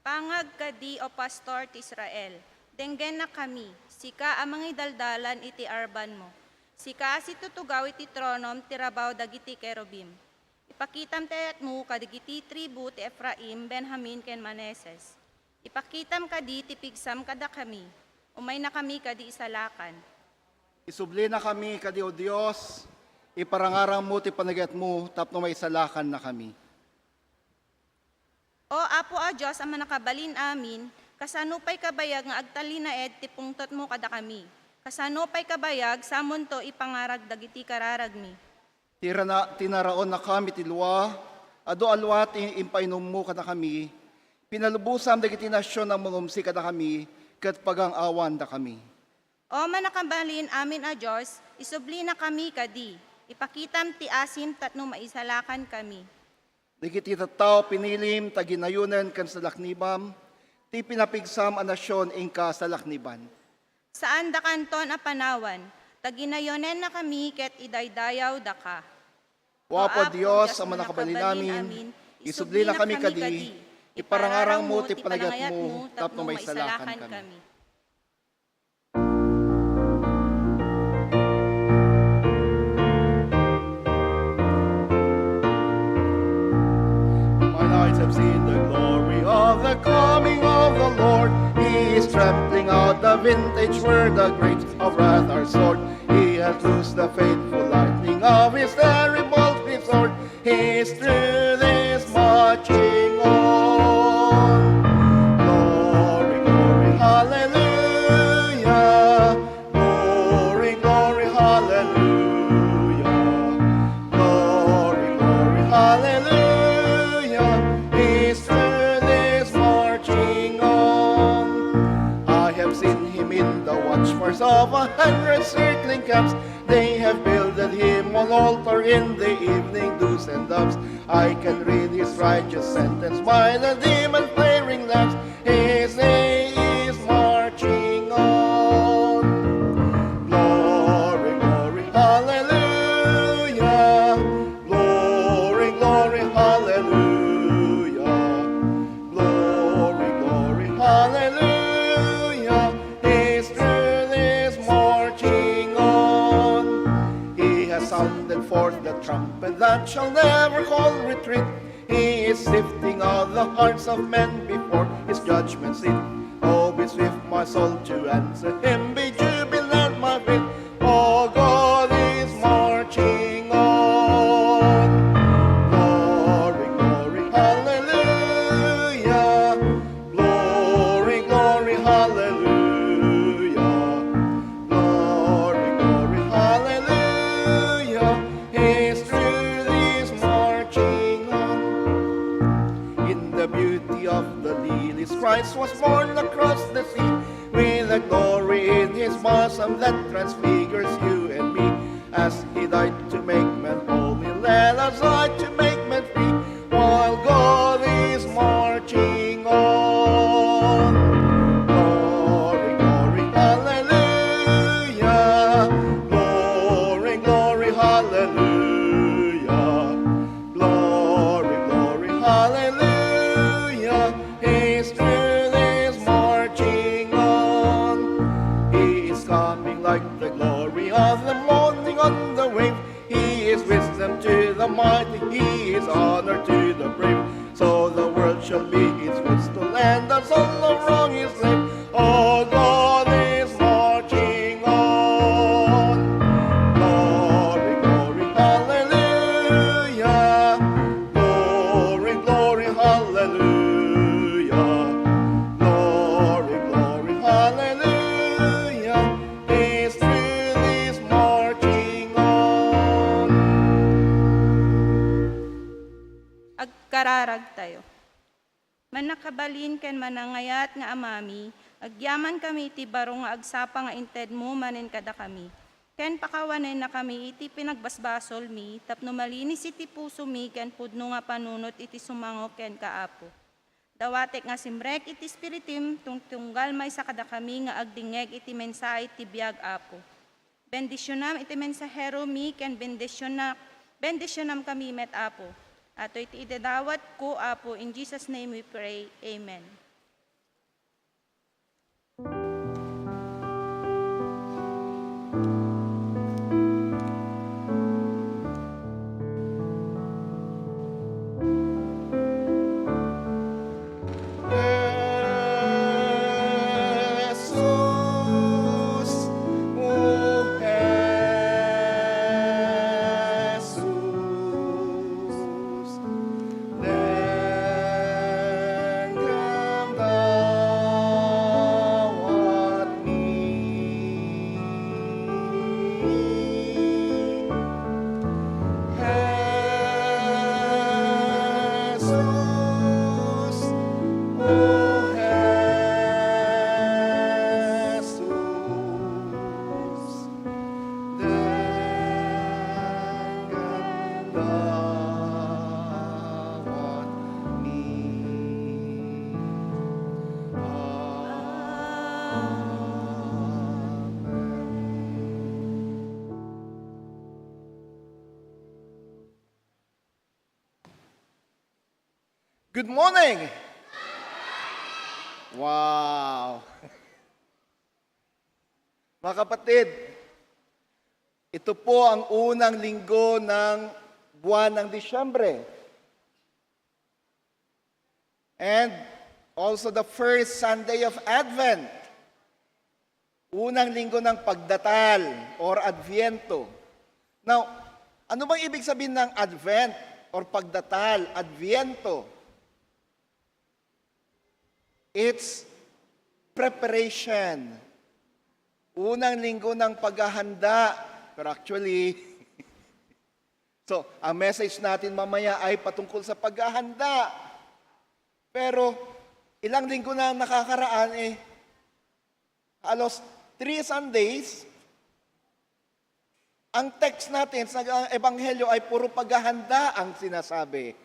Pangag kadi o pastor ti Israel, denggen na kami, sika amang idaldalan iti arban mo. Sika si tutugaw iti tronom ti rabaw dagiti kerubim. Ipakitam tayat mo kadigiti tribu ti Efraim, Benjamin ken Maneses. Ipakitam kadi ti pigsam kada kami, umay na kami kadi isalakan. Isubli na kami kadi o Diyos, iparangarang mo ti panagat mo, tapno may isalakan na kami. O Apo a Diyos ang manakabalin amin, kasanupay kabayag nga agtalinaed ti pungtot mo kada kami. Kasanupay kabayag samon to ipangarag dagiti kararagmi. Tinaraon na kami ti luwa, ado alwat impainom mo kada kami, pinalubusam dagiti nasyon ng mangumsi kada kami, kat pagang awan da kami. O manakabalin amin a Diyos, isubli na kami kadi, ipakitam ti asim tatno maisalakan kami. Dagiti tattao pinilim taginayunan kan sa laknibam, ti pinapigsam a nasyon ingka sa lakniban. Saan da kanton a panawan, taginayonen na kami ket idaydayaw da ka. Wapo Diyos ang manakabalin namin, isubli na kami kadi, iparangarang mo ti panagat mo, tapno may salakan kami. Have seen the glory of the coming of the Lord. He is trampling out the vintage where the grapes of wrath are stored. He has loosed the faithful lightning of his terrible sword. He is through this marching on. Glory, glory, hallelujah. Glory, glory, hallelujah. Glory, glory, hallelujah. Of 100 circling camps, they have builded him an altar in the evening dews and doves. I can read his righteous sentence by the demon flaring lamps. His day is marching on. Glory, glory, hallelujah. Glory, hallelujah. His truth is marching on. He has sounded forth the trumpet that shall never call retreat. He is sifting all the hearts of men before his judgment seat. Oh, be swift, my soul, to answer him. Be jubilant, my feet. Oh, God is marching on. Glory, glory, hallelujah. Glory, glory, hallelujah. Glory, glory, hallelujah. His truth is marching on. In the beauty of the lilies, Christ was born across the sea, with a glory in his bosom that transfigures you and me. As he died to make men holy, let us die to make men free, while God is marching on. Glory, glory, hallelujah. Glory, glory, hallelujah. Glory, glory, hallelujah. His truth is marching on. He is coming like the glory of the morning on the wave. He is wisdom to the mighty. He is honor to the brave. So the world shall be his footstool, and the soul of wrong his slave. Oh, God is marching on. Glory, glory, hallelujah. Glory, glory, hallelujah. Glory, glory, hallelujah. His truth is marching on. Agkararag tayo. Manakabalin ken manangayat nga amami, agyaman kami iti baro nga agsapa nga inted mo manen kada kami. Ken pakawanen na kami iti pinagbasbasol mi, tapno malinis iti puso mi, ken pudno nga panunot iti sumango ken kaapo. Dawatek nga simrek iti spiritim, tungtunggal may sa kada kami nga agdingeg iti mensahe iti biag apo. Bendisyonam iti mensahero mi, ken bendisyonam kami met apo. Ato iti idadawat ko, Apo. In Jesus' name we pray. Amen. Jesus, oh Jesus, denggam dawat mi. Jesus, oh Jesus, denggam dawat mi. Good morning! Wow! Mga kapatid, ito po ang unang linggo ng buwan ng Disyembre. And also the first Sunday of Advent. Unang linggo ng pagdatal or Adviento. Now, ano bang ibig sabihin ng Advent or pagdatal, Adviento? It's preparation. Unang linggo ng paghahanda. Pero actually, so, ang message natin mamaya ay patungkol sa paghahanda. Pero, ilang linggo na nakakaraan halos 3 Sundays, ang text natin sa Ebanghelyo ay puro paghahanda ang sinasabi.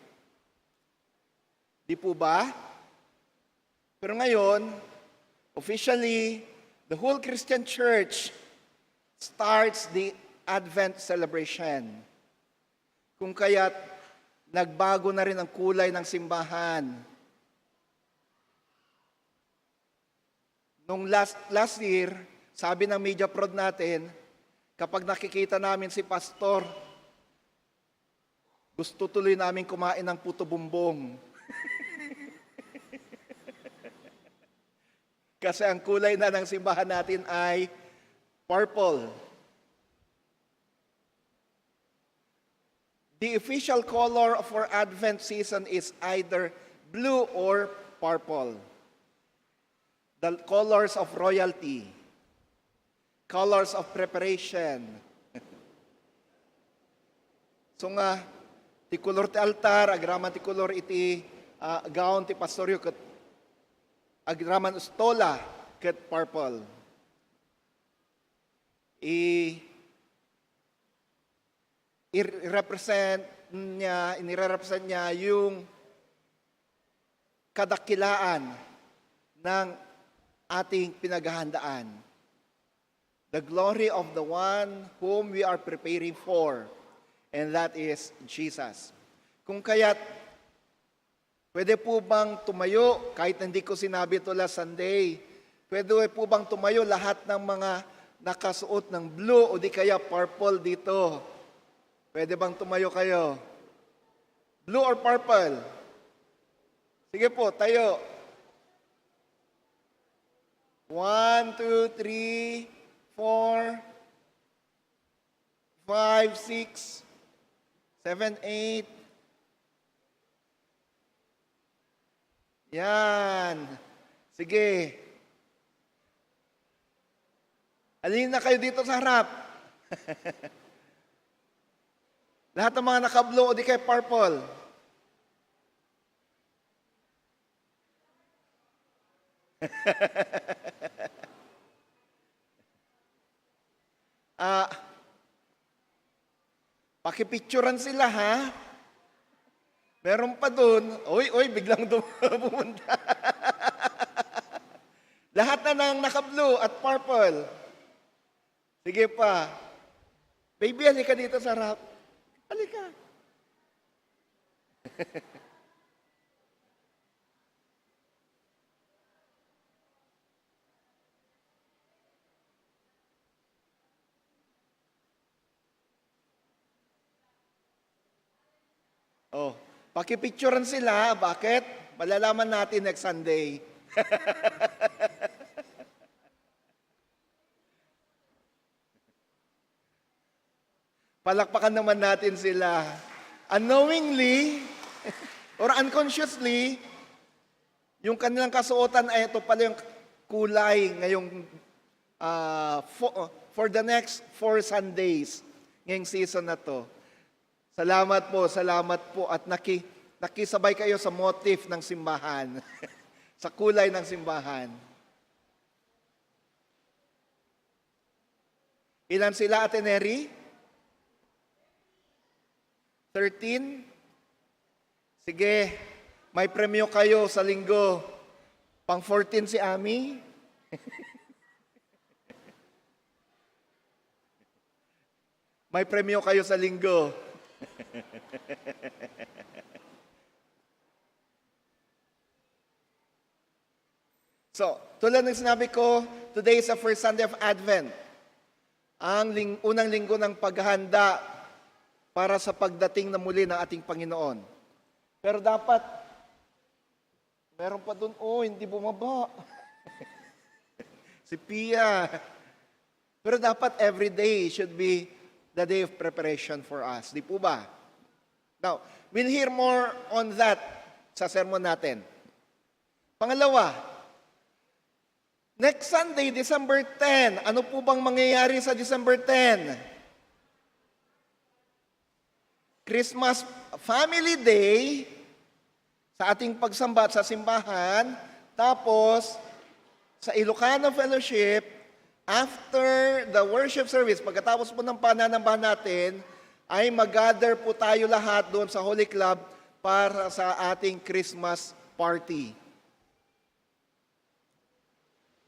Di po ba? Pero ngayon, officially, the whole Christian Church starts the Advent celebration. Kung kaya't nagbago na rin ang kulay ng simbahan. Nung last year, sabi ng media prod natin, kapag nakikita namin si pastor, gusto tuloy namin kumain ng puto bumbong. Kasi ang kulay na ng simbahan natin ay purple. The official color for Advent season is either blue or purple. The colors of royalty, colors of preparation. So nga, ti kolor ti altar, agraman ti kolor iti gaon ti pastoryo ket agraman ustola ket purple. Inirepresent niya yung kadakilaan ng ating pinaghahandaan. The glory of the one whom we are preparing for, and that is Jesus. Kung kaya't, pwede po bang tumayo, kahit hindi ko sinabi ito last Sunday, pwede po bang tumayo lahat ng mga nakasuot ng blue o di kaya purple dito? Pwede bang tumayo kayo? Blue or purple? Sige po, tayo. 1, 2, 3, 4, 5, 6, 7, 8. Yan. Sige. Alin na kayo dito sa harap. Lahat ng mga naka-blue o di kaya purple. Pakipicturan sila, ha? Meron pa dun. Oy, biglang pumunta. Lahat na ng naka-blue at purple. Sige pa. Baby, halika dito sa harap. Halika. Oh, pakipicturean sila. Bakit? Malalaman natin next Sunday. Palakpakan naman natin sila. Unknowingly or unconsciously, yung kanilang kasuotan ay ito pala yung kulay ngayong for the next 4 Sundays ngayong season na to. Salamat po at nakisabay kayo sa motif ng simbahan, sa kulay ng simbahan. Ilan sila, Ate Neri? 13? Sige, may premyo kayo sa linggo. Pang 14 si Ami? May premyo kayo sa linggo. So, tulad ng sinabi ko, today is the first Sunday of Advent. Ang unang linggo ng paghahanda para sa pagdating na muli ng ating Panginoon. Pero dapat, meron pa doon, hindi bumaba. Si Pia. Pero dapat every day should be the day of preparation for us. Di po ba? Now, we'll hear more on that sa sermon natin. Pangalawa, next Sunday, December 10, ano po bang mangyayari sa December 10? Christmas Family Day sa ating pagsamba sa simbahan, tapos sa Ilocano Fellowship, after the worship service, pagkatapos po ng pananambahan natin, ay mag-gather po tayo lahat doon sa Holy Club para sa ating Christmas party.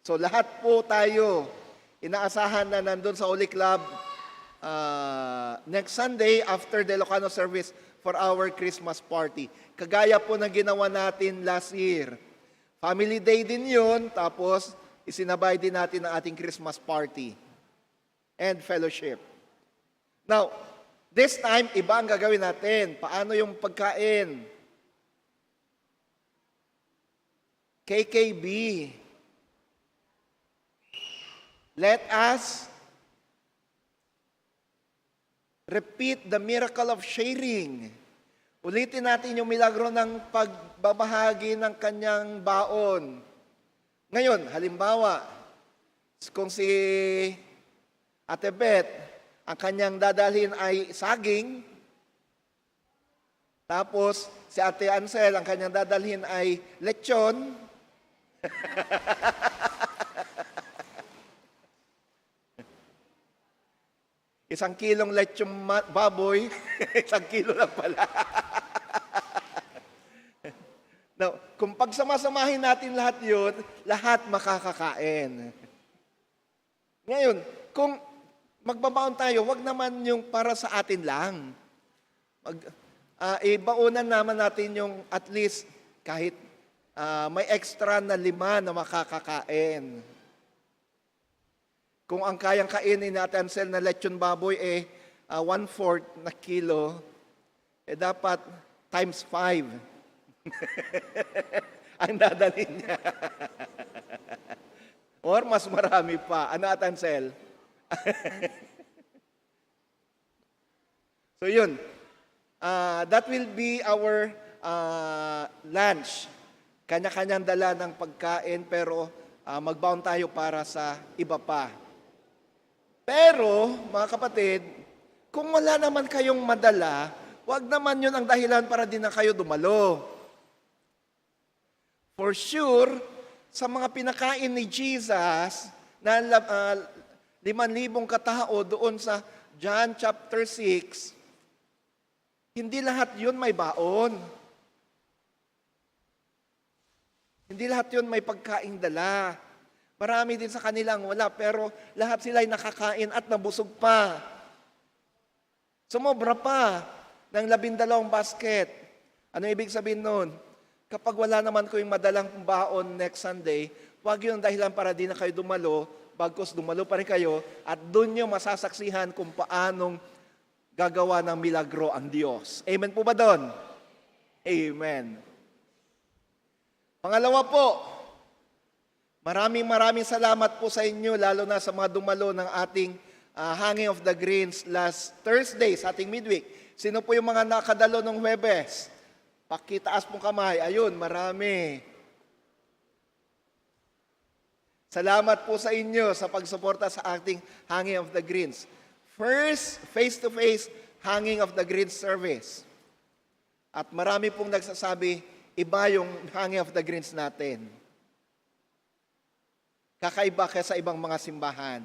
So lahat po tayo, inaasahan na nandun sa Holy Club next Sunday after the Ilocano service for our Christmas party. Kagaya po ng ginawa natin last year. Family Day din yun, tapos isinabay din natin ang ating Christmas party and fellowship. Now, this time, iba ang gagawin natin. Paano yung pagkain? KKB. Let us repeat the miracle of sharing. Ulitin natin yung milagro ng pagbabahagi ng kanyang baon. Ngayon, halimbawa, kung si Ate Beth, ang kanyang dadalhin ay saging, tapos si Ate Ansel, ang kanyang dadalhin ay lechon, isang kilong lechong baboy, isang kilo lang pala. Now, kung pagsama-samahin natin lahat yun, lahat makakakain. Ngayon, kung magbabaon tayo, wag naman yung para sa atin lang. Ibaunan naman natin yung at least kahit may extra na 5 na makakakain. Kung ang kayang kainin natin Ansel na lechon baboy 1/4 na kilo, dapat times 5 ang dadalhin niya. Or mas marami pa. Ano at Ansel? So yun. That will be our lunch. Kanya-kanyang dala ng pagkain pero magbaon tayo para sa iba pa. Pero, mga kapatid, kung wala naman kayong madala, wag naman yun ang dahilan para din na kayo dumalo. For sure, sa mga pinakain ni Jesus na 5,000 katao doon sa John chapter 6, hindi lahat yun may baon. Hindi lahat yun may pagkaing dala. Marami din sa kanilang wala, pero lahat sila'y nakakain at nabusog pa. Sumobra pa ng 12 basket. Ano ibig sabihin nun? Kapag wala naman ko yung madalang baon next Sunday, wag yun dahilan para di na kayo dumalo, bagkus dumalo pa rin kayo, at doon nyo masasaksihan kung paanong gagawa ng milagro ang Diyos. Amen po ba doon? Amen. Pangalawa po, maraming salamat po sa inyo, lalo na sa mga dumalo ng ating Hanging of the Greens last Thursday sa ating midweek. Sino po yung mga nakadalo ng Huwebes? Pakitaas pong kamay. Ayun, marami. Salamat po sa inyo sa pagsuporta sa ating Hanging of the Greens. First, face-to-face Hanging of the Greens service. At marami pong nagsasabi, iba yung Hanging of the Greens natin. Kakaiba kaya sa ibang mga simbahan.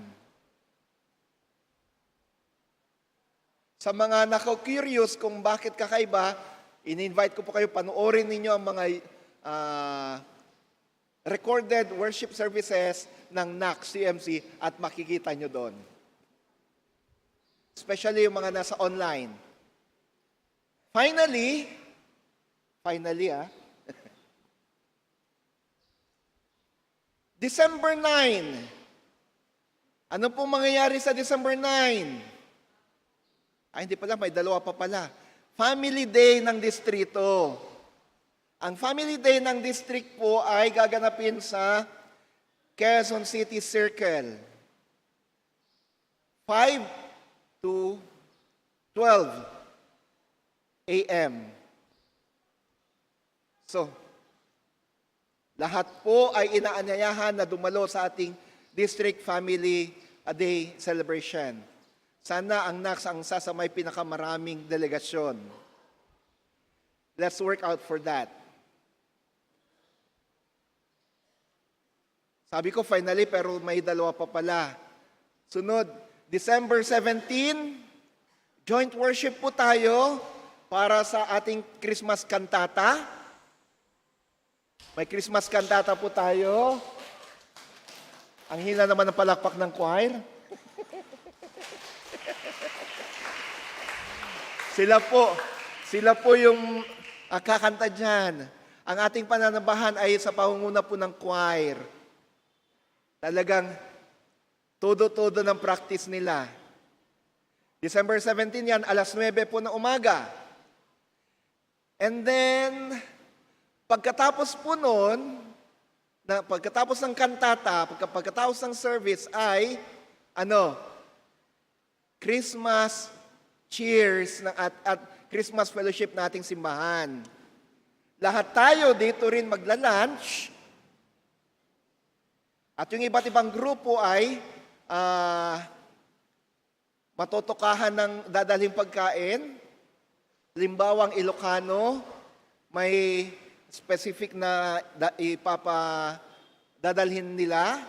Sa mga nako-curious kung bakit kakaiba, in-invite ko po kayo, panoorin ninyo ang mga recorded worship services ng NAC CMC at makikita nyo doon. Especially yung mga nasa online. Finally, December 9. Ano pong mangyayari sa December 9? Hindi pala, may 2 pa pala. Family Day ng distrito. Ang Family Day ng district po ay gaganapin sa Quezon City Circle. 5 to 12 a.m. So, lahat po ay inaanyayahan na dumalo sa ating District Family Day celebration. Sana ang NACS ang sasamay pinakamaraming delegasyon. Let's work out for that. Sabi ko finally, pero may 2 pa pala. Sunod, December 17, joint worship po tayo para sa ating Christmas kantata. May Christmas kantata po tayo. Ang hila naman ng palakpak ng choir. Sila po yung kakanta dyan. Ang ating pananabahan ay sa pangunguna po ng choir. Talagang todo-todo ng practice nila. December 17 yan, alas 9 po ng umaga. And then, pagkatapos po noon, pagkatapos ng kantata, pagkatapos ng service ay, Christmas cheers at Christmas fellowship nating simbahan. Lahat tayo dito rin magla-lunch. At yung iba't ibang grupo ay matotokahan ng dadalhin pagkain. Halimbawa, ang Ilocano, may specific na dadalhin nila.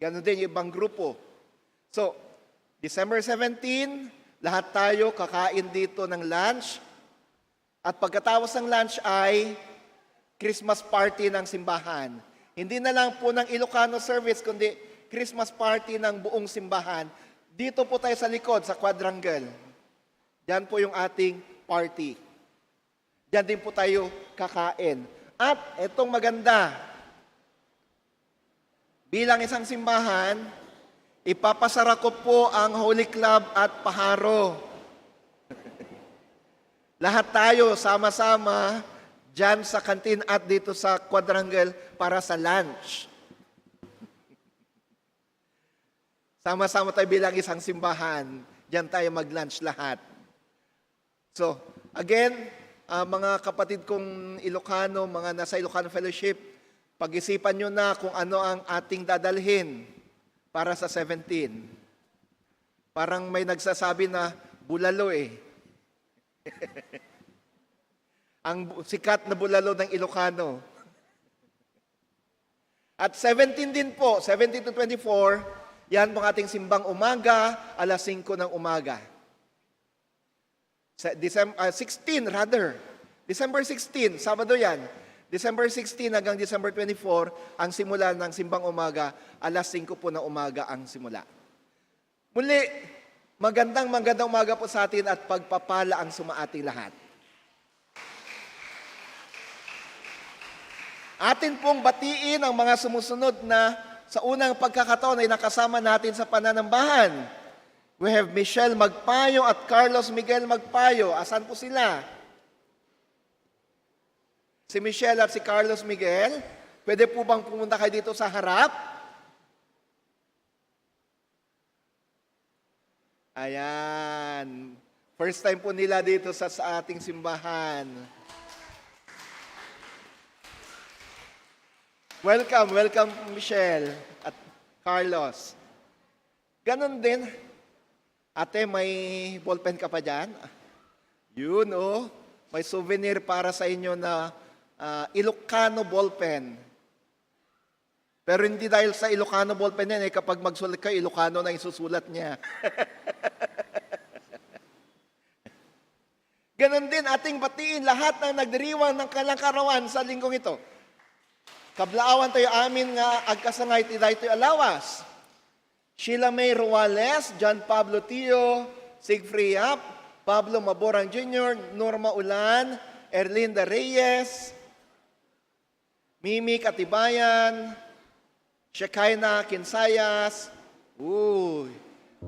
Ganon din yung ibang grupo. So, December 17, lahat tayo kakain dito ng lunch. At pagkatapos ng lunch ay Christmas party ng simbahan. Hindi na lang po ng Ilocano service, kundi Christmas party ng buong simbahan. Dito po tayo sa likod, sa quadrangle. Diyan po yung ating party. Diyan din po tayo kakain. At itong maganda, bilang isang simbahan, ipapasara ko po ang Holy Club at Paharo. Lahat tayo sama-sama dyan sa kantin at dito sa quadrangle para sa lunch. Sama-sama tayo bilang isang simbahan. Diyan tayo mag-lunch lahat. So, again, mga kapatid kong Ilocano, mga nasa Ilocano Fellowship, pag-isipan nyo na kung ano ang ating dadalhin para sa 17. Parang may nagsasabi na bulalo eh. Ang sikat na bulalo ng Ilocano. At 17 din po, 17 to 24, yan po ang ating simbang umaga, alas 5 ng umaga. December 16, Sabado yan. December 16 hanggang December 24, ang simula ng simbang umaga, alas 5 po ng umaga ang simula. Muli, magandang umaga po sa atin at pagpapala ang sumaating lahat. Atin pong batiin ang mga sumusunod na sa unang pagkakataon ay nakasama natin sa pananambahan. We have Michelle Magpayo at Carlos Miguel Magpayo. Asan po sila? Si Michelle at si Carlos Miguel, pwede po bang pumunta kayo dito sa harap? Ayan. First time po nila dito sa ating simbahan. Welcome Michelle at Carlos. Ganon din. Ate, may ballpen ka pa dyan? Yun, oh. May souvenir para sa inyo na Ilocano ballpen. Pero hindi dahil sa Ilocano ballpen yan, kapag magsulat kayo, Ilocano na isusulat niya. Ganon din ating batiin lahat ng nagdiriwang ng kalangkarawan sa linggong ito. Kablaawan tayo amin nga agkasangay ti daytoy alawas. Sheila May Ruales, John Pablo Tio, Siegfried Yap, Pablo Maborang Jr., Norma Ulan, Erlinda Reyes, Mimi Katibayan, Shekinah Kinsayas,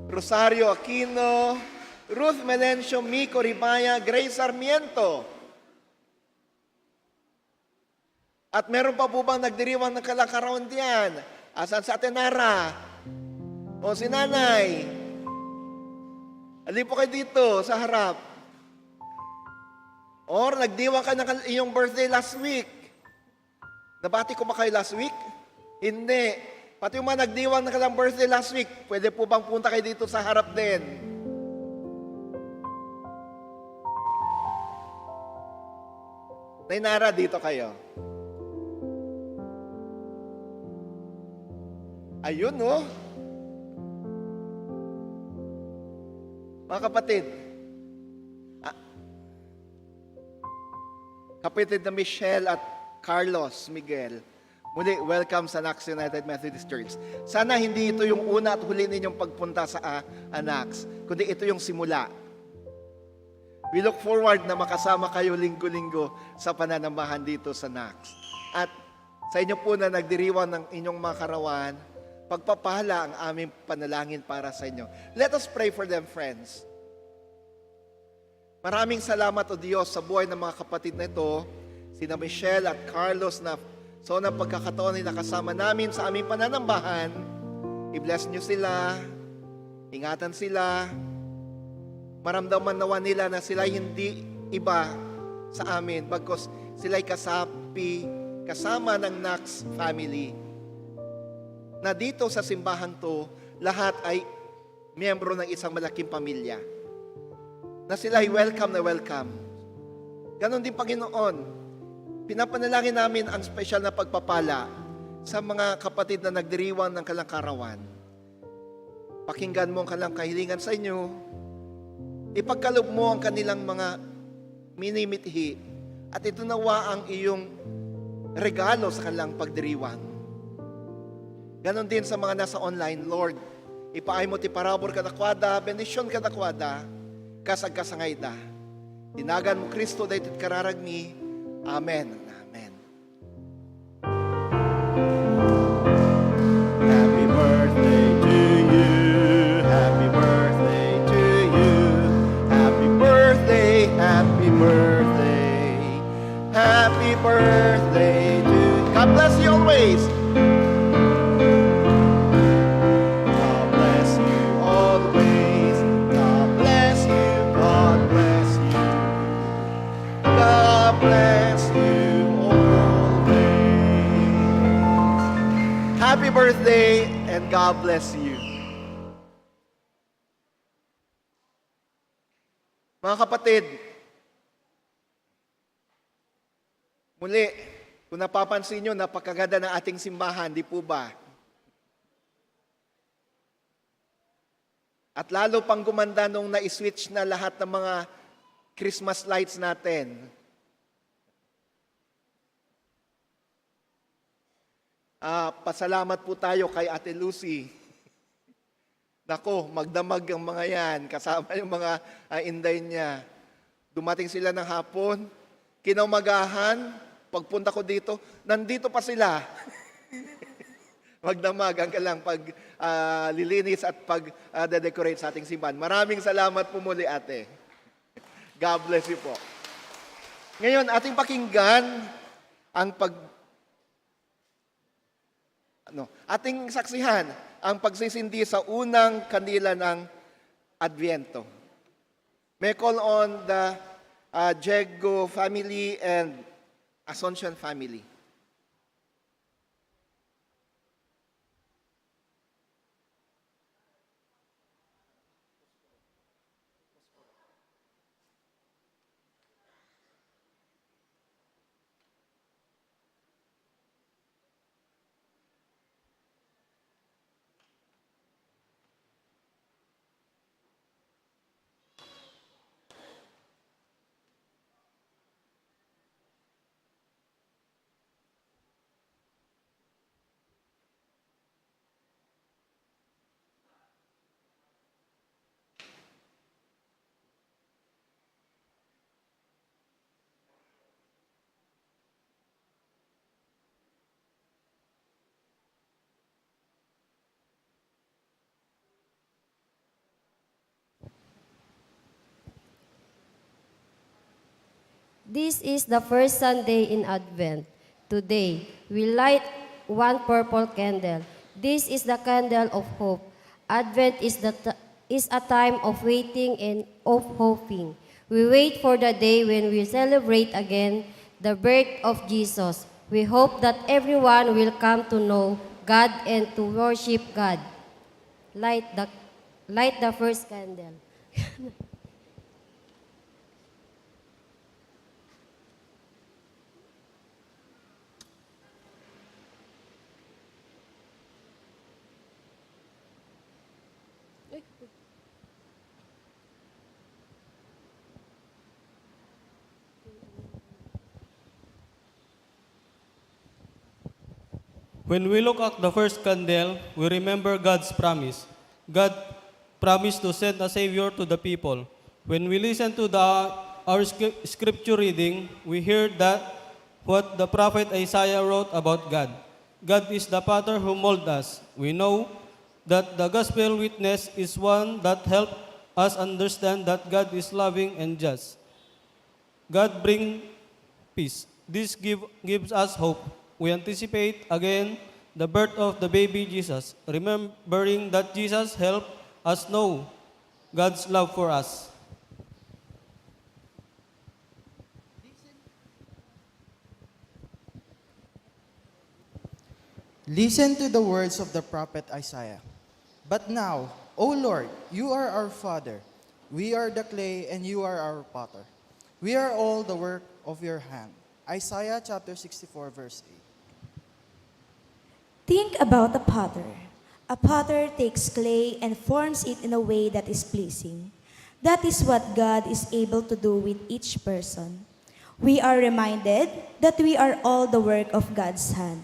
Rosario Aquino, Ruth Melencio, Miko Ribaya, Grace Sarmiento. At meron pa po bang nagdiriwang ng kalangkarawan diyan? Asan sa Atenara? O si nanay? Ali po kayo dito sa harap. Or nagdiwang ka ng iyong birthday last week. Nabati ko ba kayo last week? Hindi. Pati yung mga nagdiwang ng kanilang birthday last week, pwede po bang punta kayo dito sa harap din? Nainara, dito kayo. Ayun, no? Mga kapatid, kapatid na Michelle at Carlos Miguel, muli, welcome sa Nax United Methodist Church. Sana hindi ito yung una at huli ninyong pagpunta sa Nax, kundi ito yung simula. We look forward na makasama kayo linggo-linggo sa pananambahan dito sa Nax. At sa inyo po na nagdiriwang ng inyong mga karawan, pagpapala ang aming panalangin para sa inyo. Let us pray for them, friends. Maraming salamat, O Diyos, sa buhay ng mga kapatid na ito, sina Michelle at Carlos, na sa unang pagkakataon ay nakasama namin sa aming pananambahan. I-bless niyo sila, ingatan sila, maramdaman nawa nila na sila hindi iba sa amin, bagkus sila'y kasama ng Knox family. Na dito sa simbahan to, lahat ay miyembro ng isang malaking pamilya. Na sila ay welcome na welcome. Ganon din, Panginoon, pinapanalangin namin ang special na pagpapala sa mga kapatid na nagdiriwang ng kalangkarawan. Pakinggan mo ang kanilang kahilingan sa inyo. Ipagkaloob mo ang kanilang mga minimithi at ito nawa ang iyong regalo sa kanilang pagdiriwang. Ganon din sa mga nasa online, Lord, ipaay mo ti parabor kadakwada, bendisyon kadakwada, kasagkasangayda. Tinagan mo Kristo dahil kararagmi. Amen. Amen. Happy birthday to you. Happy birthday to you. Happy birthday, happy birthday. Happy birthday to you. God bless you always. Happy birthday and God bless you. Mga kapatid, muli, kung napapansin nyo, napakaganda ng ating simbahan, di po ba? At lalo pang gumanda nung na-switch na lahat ng mga Christmas lights natin. Pasalamat po tayo kay Ate Lucy. Nako, magdamag ang mga yan, kasama yung mga inday niya. Dumating sila ng hapon, kinaumagahan, pagpunta ko dito, nandito pa sila. Magdamag ang kalang lilinis at pag-decorate sa ating simbahan. Maraming salamat po muli, Ate. God bless you po. Ngayon, ating pakinggan ang ating saksihan ang pagsisindi sa unang kandila ng Adviento. May call on the Diego family and Asuncion family. This is the first Sunday in Advent. Today, we light one purple candle. This is the candle of hope. Advent is a time of waiting and of hoping. We wait for the day when we celebrate again the birth of Jesus. We hope that everyone will come to know God and to worship God. Light the first candle. When we look at the first candle, we remember God's promise. God promised to send a Savior to the people. When we listen to our scripture reading, we hear that what the prophet Isaiah wrote about God. God is the Father who molded us. We know that the gospel witness is one that helps us understand that God is loving and just. God bring peace. This gives us hope. We anticipate again the birth of the baby Jesus, remembering that Jesus helped us know God's love for us. Listen to the words of the prophet Isaiah. But now, O Lord, you are our Father. We are the clay and you are our potter. We are all the work of your hand. Isaiah chapter 64 verse 8. Think about a potter. A potter takes clay and forms it in a way that is pleasing. That is what God is able to do with each person. We are reminded that we are all the work of God's hand.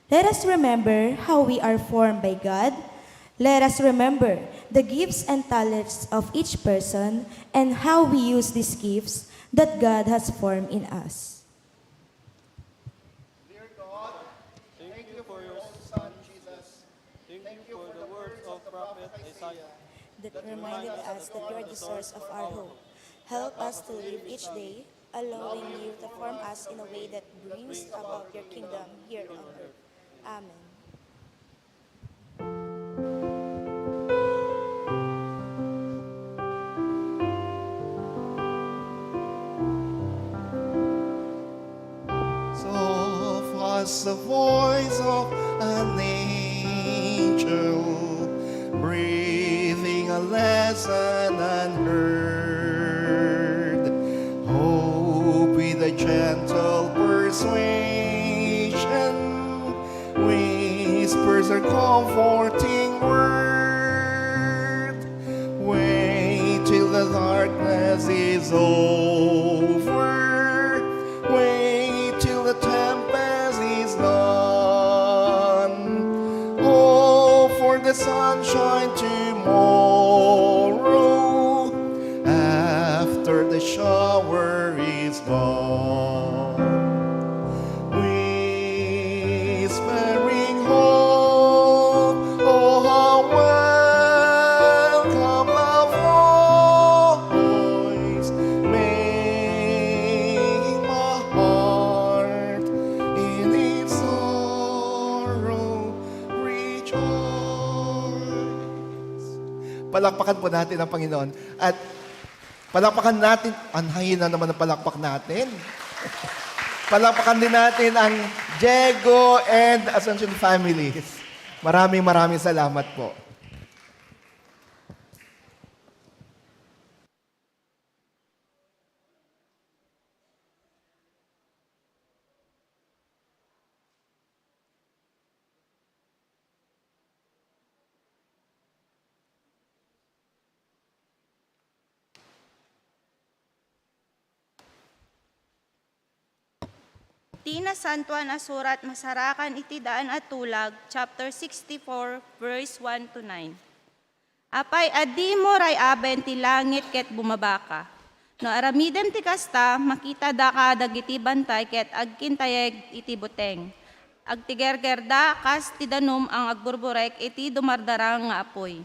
Let us remember how we are formed by God. Let us remember the gifts and talents of each person and how we use these gifts that God has formed in us. Dear God, thank you for your Son, Jesus. Thank you for the words of prophet Isaiah. That reminded us that you are the source of our hope. Help us to live each day, allowing you to form us in a way that brings about your kingdom here on earth. Amen. Soft as the voice of an angel, breathing a lesson unheard. Hope with a gentle persuasion, whispers a comforting word. Wait till the darkness is over. Wait till the tempest is done. Hope for the sunshine tomorrow, after the shower is gone. Whispering hope, oh how welcome a voice, making my heart in its sorrow rejoice. Palakpakan po natin ang Panginoon. At palakpakan natin, anhayin na naman ang palakpak natin. Palakpakan din natin ang Diego and Ascension families. Maraming salamat po. Tina Santuan Asurat Masarakan iti daan at tulag, chapter 64, verse 1 to 9. Apay adi mo ray aben ti langit ket bumabaka. No aramidem ti kasta, makita da ka dagiti bantay ket agkintayeg iti buteng. Agtigergerda kas ti danum ang agburburek iti dumardarang nga apoy.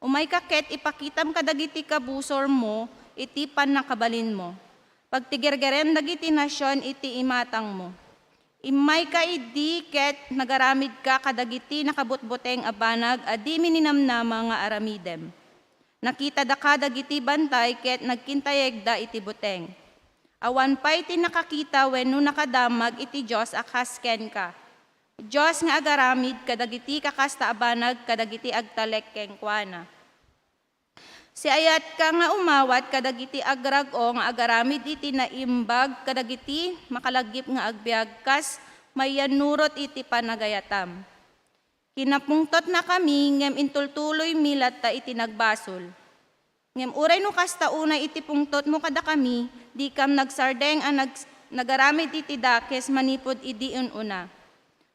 Umay ka ket ipakitam kadagiti kabusor mo iti panakabalin mo. Pagtigergeren dagiti nasyon iti imatang mo. Imay ka idi ket nagaramid ka kadagiti nakabutbuteng abanag adi mininamnama nga aramidem. Nakita da ka dagiti bantay ket nagkintayeg da iti buteng. Awan pay ti nakakita wenno nakadamag iti Dios akasken ka. Dios nga agaramid kadagiti kakasta abanag kadagiti agtalek kenkwana. Si ayat ka nga umawat kadagiti agrag-o nga agaramid iti naimbag kadagiti makalagip nga agbiag kas mayanurot iti panagayatam. Kinapungtot na kami ngem intultuloy milat ta iti nagbasol. Ngem uray no kasta unay iti pungtot mo kada kami di kam nagsardeng ang nagaramid iti dakes manipod idi una.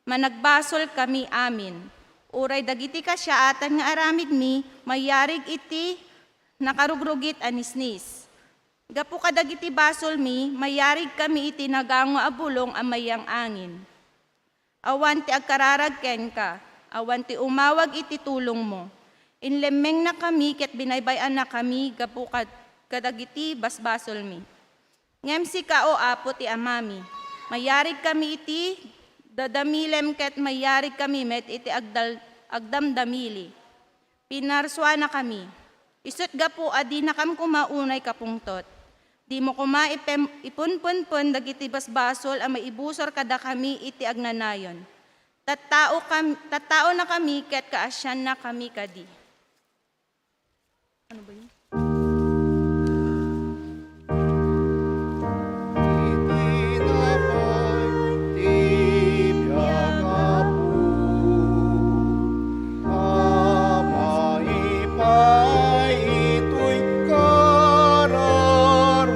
Managbasol kami amin. Uray dagiti kasyaatan nga aramid mi mayarig iti nakarugrugit anisnis. Gapu kadagiti basol mi, mayarig kami iti nagango abulong amayang angin. Awan ti agkararagken ka, awan ti umawag iti tulong mo. Inlemeng na kami ket binaybayan na kami gapukad kadagiti basbasol mi. Ngem sika o apo ti amami, mayarig kami iti dadamilem ket mayarig kami met iti agdamdamili. Pinarswa na kami. Isut gapu adi na kam kumaunay kapungtot. Di mo kuma ipunpunpun dagiti basbasol ang maibusor kada kami iti agnanayon. Tattao na kami ket kaasyan na kami kadi. Ano ba yun? Itinapay, tibiyag apo, amaipay, ito'y kararwan.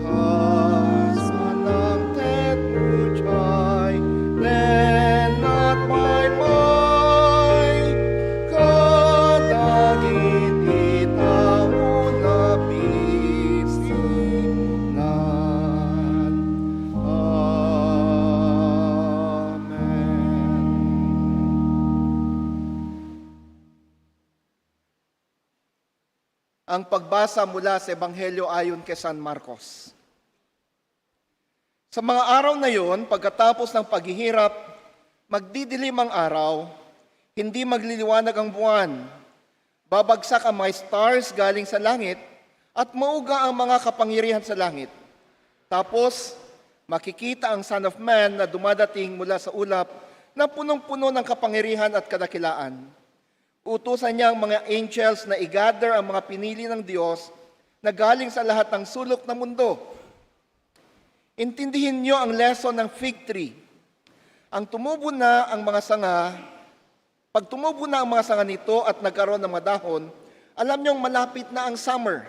Kasanang tetnuchay, nen at maymay, kadagiti tao na bisinan. Amen. Ang pagbasa mula sa Ebanghelyo ayon kay San Marcos. Sa mga araw na yon, pagkatapos ng paghihirap, magdidilim ang araw, hindi magliliwanag ang buwan, babagsak ang mga stars galing sa langit, at mauga ang mga kapangyarihan sa langit. Tapos, makikita ang Son of Man na dumadating mula sa ulap na punong-puno ng kapangyarihan at kadakilaan. Utusan niya ang mga angels na i-gather ang mga pinili ng Diyos na galing sa lahat ng sulok ng mundo. Intindihin niyo ang lesson ng fig tree. Ang tumubo na ang mga sanga, pag tumubo na ang mga sanga nito at nagkaroon ng mga dahon, alam niyong malapit na ang summer.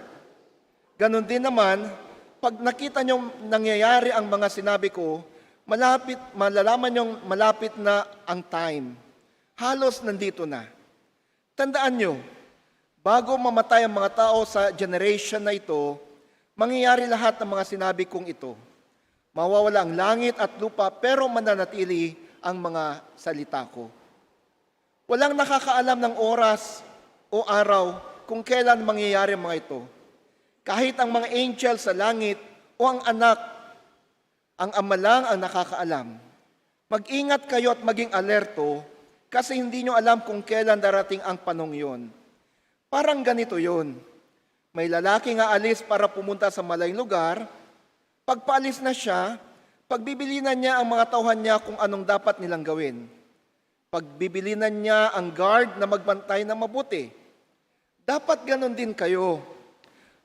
Ganon din naman, pag nakita niyong nangyayari ang mga sinabi ko, malalaman niyong malapit na ang time. Halos nandito na. Tandaan niyo, bago mamatay ang mga tao sa generation na ito, mangyayari lahat ng mga sinabi kong ito. Mawawala ang langit at lupa, pero mananatili ang mga salita ko. Walang nakakaalam ng oras o araw kung kailan mangyayari ang mga ito. Kahit ang mga angel sa langit o ang anak, ang ama lang ang nakakaalam. Mag-ingat kayo at maging alerto kasi hindi nyo alam kung kailan darating ang panong yon. Parang ganito yon. May lalaki nga alis para pumunta sa malayong lugar. Pagpaalis na siya, pagbibilinan niya ang mga tauhan niya kung anong dapat nilang gawin. Pagbibilinan niya ang guard na magbantay na mabuti. Dapat ganon din kayo.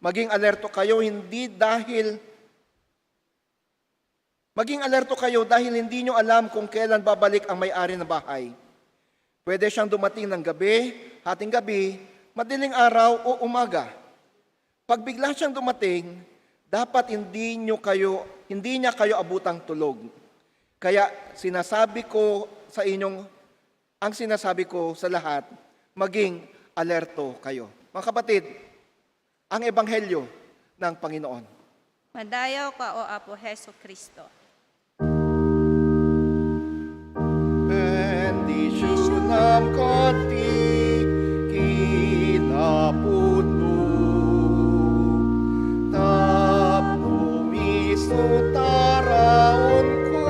Maging alerto kayo dahil hindi nyo alam kung kailan babalik ang may-ari ng bahay. Pwede siyang dumating ng gabi, hating gabi, madaling araw o umaga. Pag bigla siyang dumating, dapat hindi niya kayo abutang tulog. Kaya ang sinasabi ko sa lahat, maging alerto kayo. Mga kapatid, ang Ebanghelyo ng Panginoon. Madayaw ka o Apo Heso Kristo. Bendisyonam kati kinapuno tapno misutaraon ko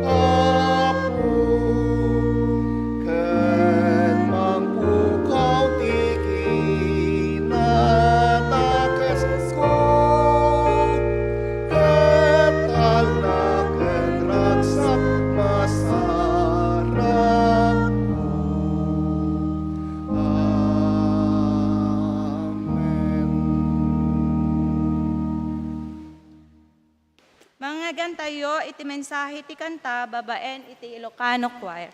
apo ken mangpukaw ti kinatakas ko ketal na ken ragsak masarap mo. Amen. Mga gantayo, iti mensahe ti kanta, babaen iti Ilocano Choir.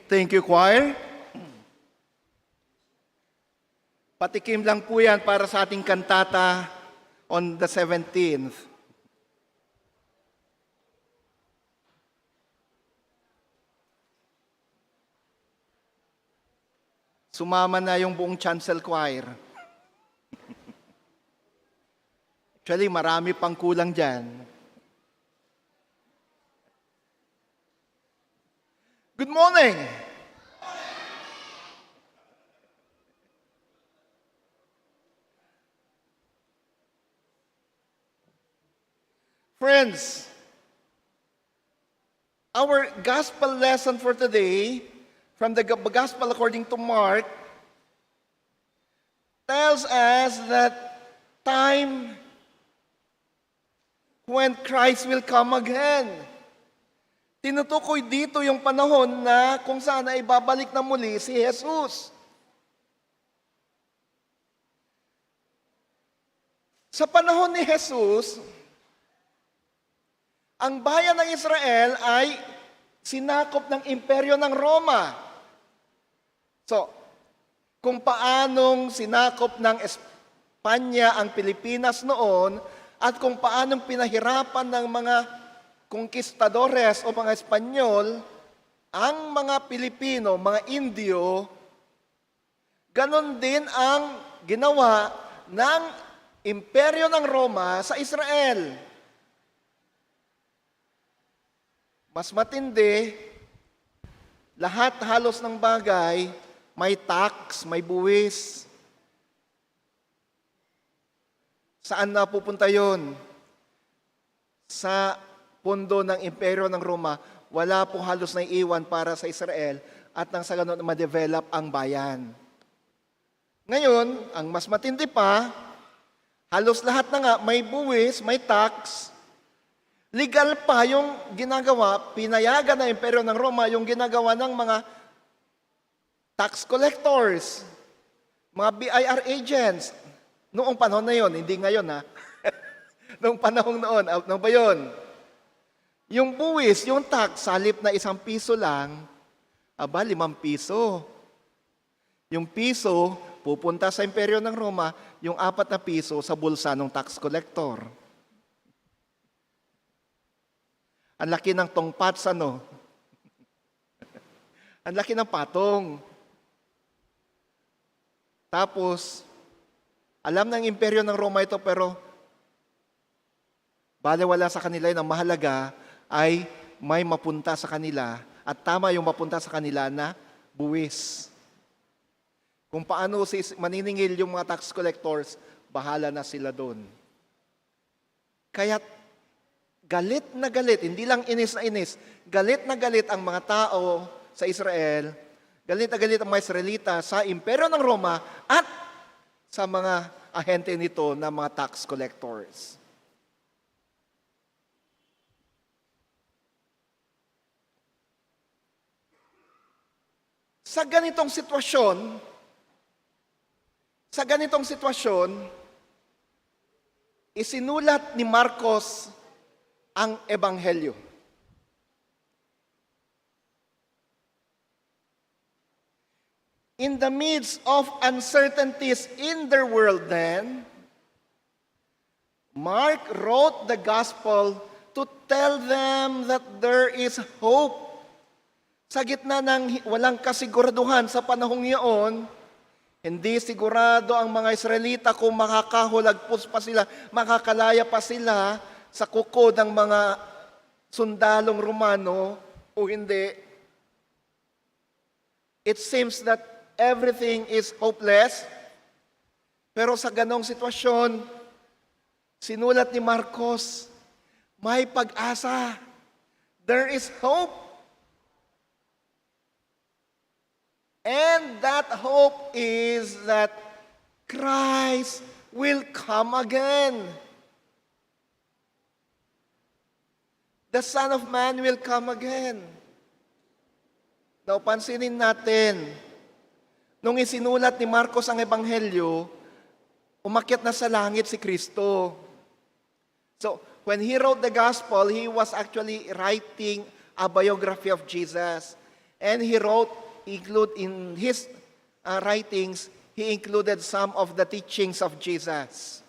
Thank you, choir. Patikim lang po yan para sa ating kantata on the 17th. Sumama na yung buong chancel choir. Actually, marami pang kulang dyan. Good morning! Friends, our gospel lesson for today from the Gospel according to Mark tells us that time when Christ will come again. Tinutukoy dito yung panahon na kung saan ay babalik na muli si Jesus. Sa panahon ni Jesus, ang bayan ng Israel ay sinakop ng imperyo ng Roma. So, kung paanong sinakop ng Espanya ang Pilipinas noon at kung paanong pinahirapan ng mga conquistadores o mga Espanyol ang mga Pilipino, mga Indio, ganon din ang ginawa ng imperyo ng Roma sa Israel. Mas matindi, lahat halos ng bagay, may tax, may buwis. Saan na pupunta yon? Sa pundo ng imperyo ng Roma, wala pong halos na iiwan para sa Israel at nang sa ganun ma-develop ang bayan. Ngayon, ang mas matindi pa, halos lahat na nga may buwis, may tax, legal pa yung ginagawa, pinayagan ng imperyo ng Roma yung ginagawa ng mga tax collectors, mga BIR agents. Noong panahon na yon, hindi ngayon ha. Noong panahon noon, ano ba yun? Yung buwis, yung tax, salip na 1 piso lang, 5 piso. Yung piso, pupunta sa imperyo ng Roma, yung 4 na piso sa bulsa ng tax collector. Ang laki ng tongpats, ano? Ang laki ng patong. Tapos, alam ng imperyo ng Roma ito, pero balewala sa kanila yun. Ang mahalaga ay may mapunta sa kanila at tama yung mapunta sa kanila na buwis. Kung paano maniningil yung mga tax collectors, bahala na sila doon. Kaya galit na galit, hindi lang inis na inis, galit na galit ang mga tao sa Israel, galit na galit ang mga Israelita sa imperyo ng Roma at sa mga ahente nito na mga tax collectors. Sa ganitong sitwasyon, isinulat ni Marcos ang Ebanghelyo. In the midst of uncertainties in their world then, Mark wrote the gospel to tell them that there is hope. Sa gitna ng walang kasiguraduhan sa panahong iyon, hindi sigurado ang mga Israelita kung makakahulagpos pa sila, makakalaya pa sila sa kuko ng mga sundalong Romano o hindi. It seems that everything is hopeless. Pero sa ganong sitwasyon, sinulat ni Marcos, may pag-asa. There is hope. And that hope is that Christ will come again. The Son of Man will come again. Now, pansinin natin, nung isinulat ni Marcos ang Ebanghelyo, umakyat na sa langit si Kristo. So, when he wrote the gospel, he was actually writing a biography of Jesus. And he include in his writings, he included some of the teachings of Jesus.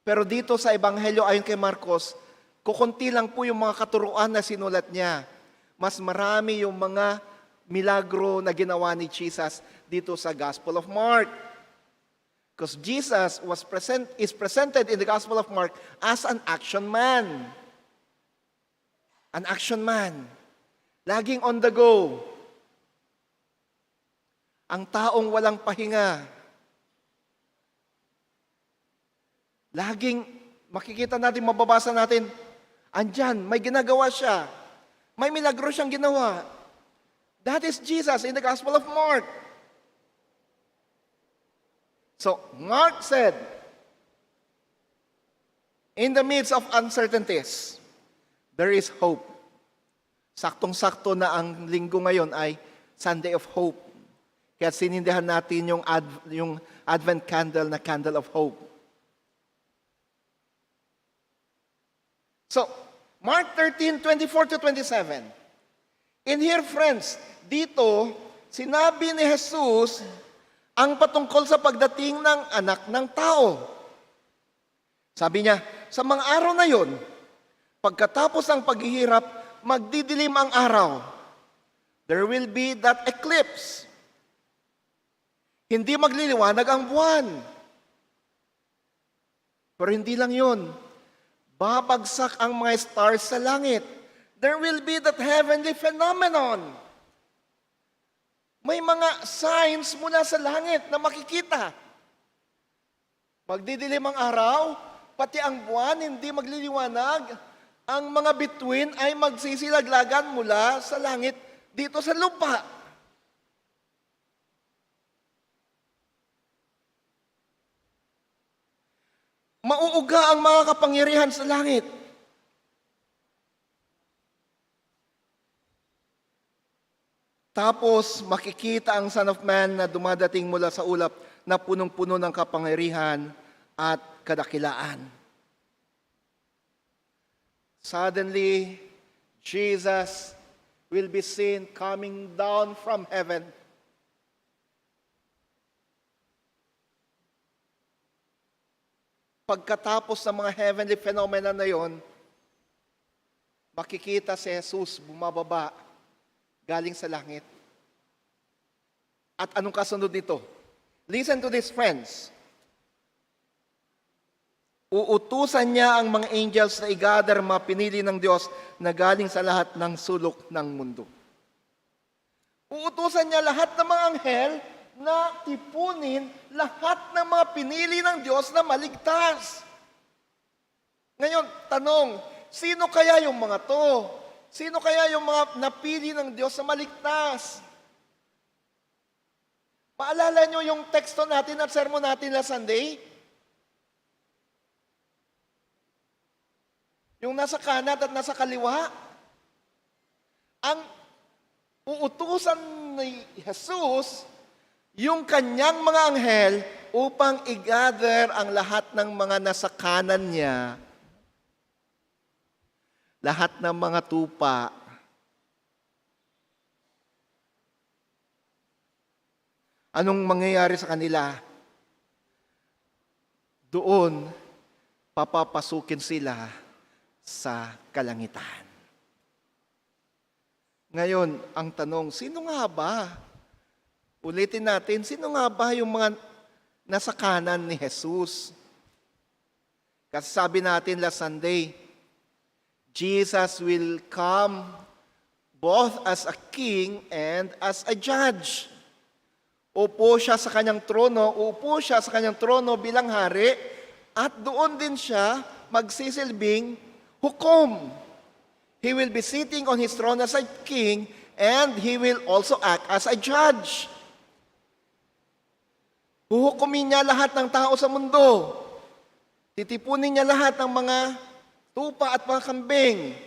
Pero dito sa Ebanghelyo ayon kay Marcos, kukunti lang po yung mga katuruan na sinulat niya. Mas marami yung mga milagro na ginawa ni Jesus dito sa Gospel of Mark. Because Jesus is presented in the Gospel of Mark as an action man. An action man. Laging on the go. Ang taong walang pahinga. Laging makikita natin, mababasa natin, andyan, may ginagawa siya. May milagro siyang ginawa. That is Jesus in the Gospel of Mark. So, Mark said, in the midst of uncertainties, there is hope. Saktong-sakto na ang linggo ngayon ay Sunday of Hope. Kaya sinindihan natin yung Advent candle na candle of hope. So, Mark 13:24-27. In here, friends, dito, sinabi ni Jesus ang patungkol sa pagdating ng anak ng tao. Sabi niya, sa mga araw na yon, pagkatapos ng paghihirap, magdidilim ang araw. There will be that eclipse. Hindi magliliwanag ang buwan. Pero hindi lang yun. Babagsak ang mga stars sa langit. There will be that heavenly phenomenon. May mga signs mula sa langit na makikita. Magdidilim ang araw, pati ang buwan hindi magliliwanag. ang mga bituin ay magsisilaglagan mula sa langit dito sa lupa. Mauuga ang mga kapangyarihan sa langit. Tapos makikita ang Son of Man na dumadating mula sa ulap na punong-puno ng kapangyarihan at kadakilaan. Suddenly, Jesus will be seen coming down from heaven. Pagkatapos ng mga heavenly phenomena na yon, makikita si Jesus bumababa galing sa langit. At anong kasunod nito? Listen to this, friends. Uutusan niya ang mga angels na i-gather mga pinili ng Diyos na galing sa lahat ng sulok ng mundo. Uutusan niya lahat ng mga anghel na tipunin lahat ng mga pinili ng Diyos na maligtas. Ngayon, tanong, sino kaya yung mga to? Sino kaya yung mga napili ng Diyos na maligtas? Paalala nyo yung teksto natin at sermon natin last Sunday? Yung nasa kanan at nasa kaliwa? Ang uutusan ni Jesus, yung kanyang mga anghel upang i-gather ang lahat ng mga nasa kanan niya, lahat ng mga tupa, anong mangyayari sa kanila? Doon, papapasukin sila sa kalangitan. Ngayon, ang tanong, sino nga ba? Ulitin natin, sino nga ba yung mga nasa kanan ni Jesus? Kasi sabi natin last Sunday, Jesus will come both as a king and as a judge. Upo siya sa kanyang trono bilang hari, at doon din siya magsisilbing hukom. He will be sitting on his throne as a king, and he will also act as a judge. Huhukumin niya lahat ng tao sa mundo. Titipunin niya lahat ng mga tupa at mga kambing.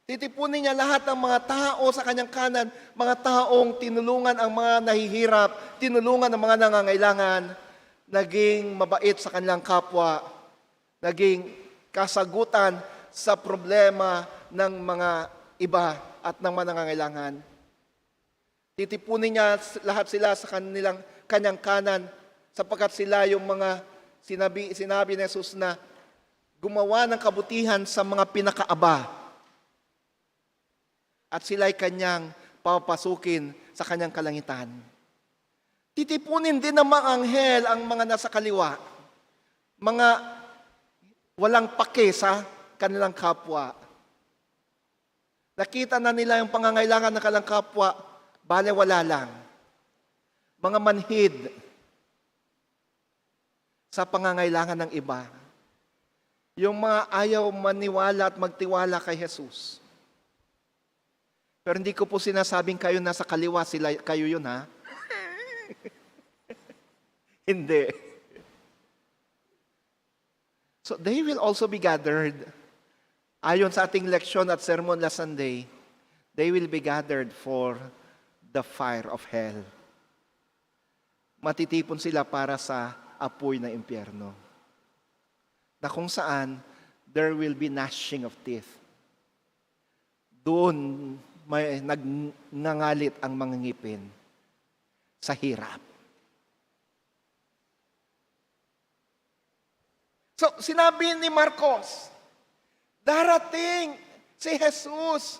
Titipunin niya lahat ng mga tao sa kanyang kanan, mga taong tinulungan ang mga nahihirap, tinulungan ang mga nangangailangan, naging mabait sa kanilang kapwa, naging kasagutan sa problema ng mga iba at ng mga nangangailangan. Titipunin niya lahat sila sa kanyang kanan, sapagkat sila yung mga sinabi ni Jesus na gumawa ng kabutihan sa mga pinakaaba. At sila'y kanyang papasukin sa kanyang kalangitan. Titipunin din ng mga anghel ang mga nasa kaliwa, mga walang pake sa kanilang kapwa. Nakita na nila yung pangangailangan ng kanilang kapwa, bale wala lang. Mga manhid sa pangangailangan ng iba. Yung mga ayaw maniwala at magtiwala kay Jesus. Pero hindi ko po sinasabing kayo nasa kaliwa, kayo yun, ha? Hindi. So they will also be gathered. Ayon sa ating leksyon at sermon last Sunday, they will be gathered for the fire of hell. Matitipon sila para sa apoy na impyerno, na kung saan there will be gnashing of teeth. Doon may nagngangalit ang mga ngipin sa hirap. So, sinabi ni Marcos, darating si Jesus.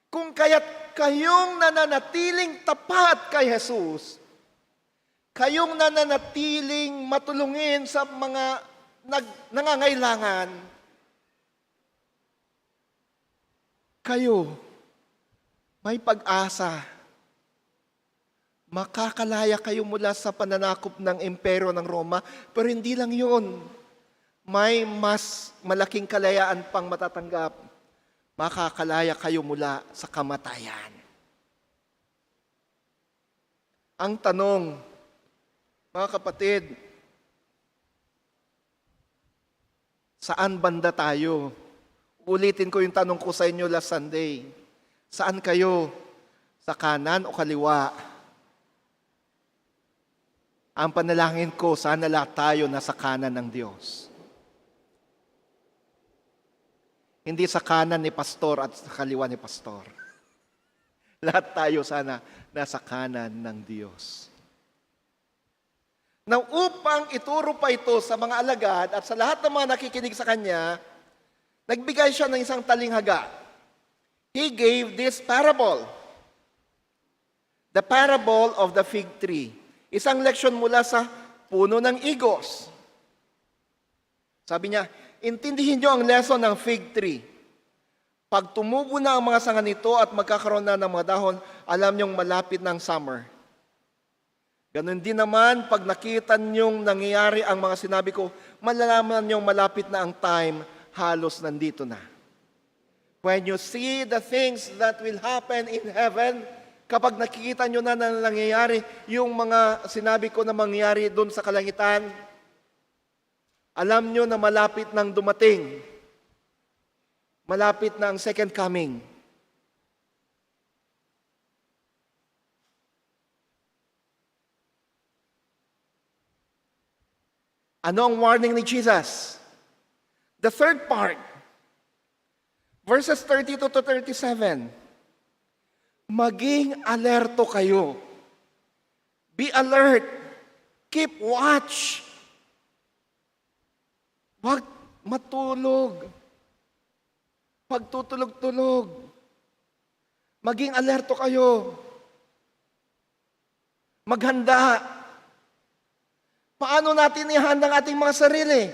Kung kaya't kayong nananatiling tapat kay Jesus, kayong nananatiling matulungin sa mga nangangailangan, kayo, may pag-asa. Makakalaya kayo mula sa pananakop ng imperyo ng Roma, pero hindi lang yun. may mas malaking kalayaan pang matatanggap. Makakalaya kayo mula sa kamatayan. Ang tanong, mga kapatid, saan banda tayo? Ulitin ko yung tanong ko sa inyo last Sunday. Saan kayo? Sa kanan o kaliwa? Ang panalangin ko, sana lahat tayo nasa kanan ng Diyos. Hindi sa kanan ni pastor at sa kaliwa ni pastor. Lahat tayo sana nasa kanan ng Diyos. Now, upang ituro pa ito sa mga alagad at sa lahat ng mga nakikinig sa Kanya, nagbigay siya ng isang talinghaga. He gave this parable. The parable of the fig tree. Isang leksyon mula sa puno ng igos. Sabi niya, intindihin niyo ang lesson ng fig tree. Pag tumubo na ang mga sanga nito at magkakaroon na ng mga dahon, alam niyong malapit ng summer. Ganon din naman, pag nakita niyong nangyayari ang mga sinabi ko, malalaman niyong malapit na ang time, halos nandito na. When you see the things that will happen in heaven, kapag nakikita niyo na nangyayari, yung mga sinabi ko na mangyayari doon sa kalangitan, alam niyo na malapit nang dumating. Malapit na ang second coming. Ano ang warning ni Jesus? The third part, verses 32 to 37. Maging alerto kayo. Be alert. Keep watch. Huwag matulog. Pagtutulog-tulog. Maging alerto kayo. Maghanda. Paano natin ihanda ang ating mga sarili?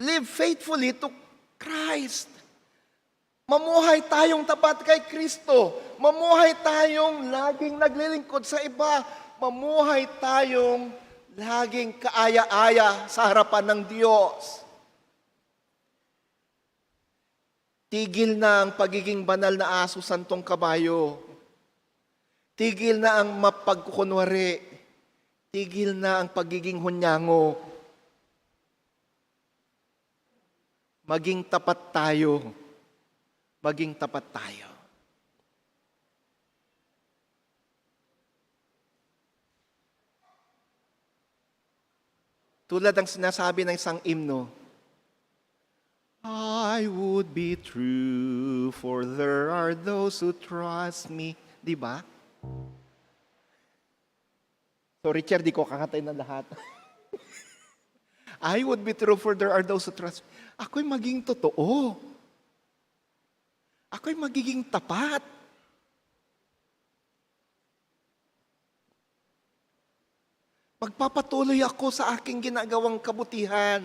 Live faithfully to Christ. Mamuhay tayong tapat kay Kristo. Mamuhay tayong laging naglilingkod sa iba. Mamuhay tayong laging kaaya-aya sa harapan ng Diyos. Tigil na ang pagiging banal na aso, santong kabayo. Tigil na ang mapagkukunwari. Tigil na ang pagiging hunyango. Maging tapat tayo. Maging tapat tayo. Tulad ng sinasabi ng isang hymno, I would be true, for there are those who trust me. Di ba? So Richard, di ko kakatay na lahat. I would be true, for there are those who trust me. Ako'y maging totoo. Ako'y magiging tapat. Magpapatuloy ako sa aking ginagawang kabutihan.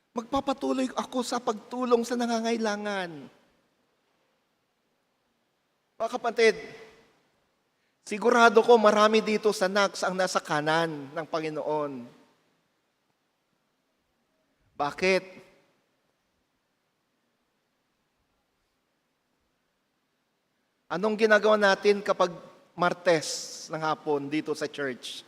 Magpapatuloy ako sa pagtulong sa nangangailangan. Mga kapatid, sigurado ko marami dito sa NACS ang nasa kanan ng Panginoon. Bakit? Anong ginagawa natin kapag Martes ng hapon dito sa church?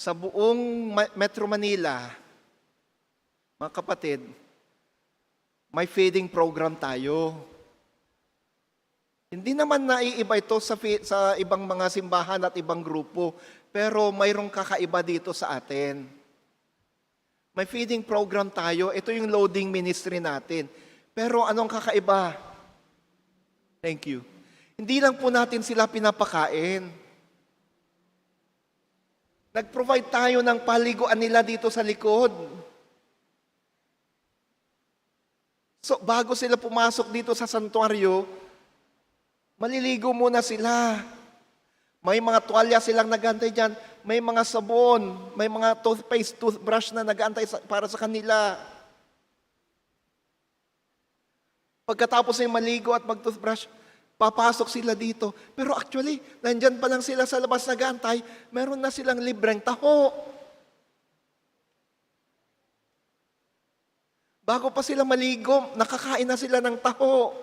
Sa buong Metro Manila, mga kapatid, may feeding program tayo. Hindi naman naiiba ito sa ibang mga simbahan at ibang grupo, pero mayroong kakaiba dito sa atin. May feeding program tayo, ito yung loading ministry natin. Pero anong kakaiba? Thank you. Hindi lang po natin sila pinapakain. Nag-provide tayo ng paliguan nila dito sa likod. So, bago sila pumasok dito sa santuaryo, maliligo muna sila. May mga tuwalya silang nag-antay dyan. May mga sabon, may mga toothpaste, toothbrush na nag-antay para sa kanila. Pagkatapos ay maligo at mag-toothbrush, papasok sila dito. Pero actually, nandyan pa lang sila sa labas nag-aantay, meron na silang libreng taho. Bago pa sila maligo, nakakain na sila ng taho.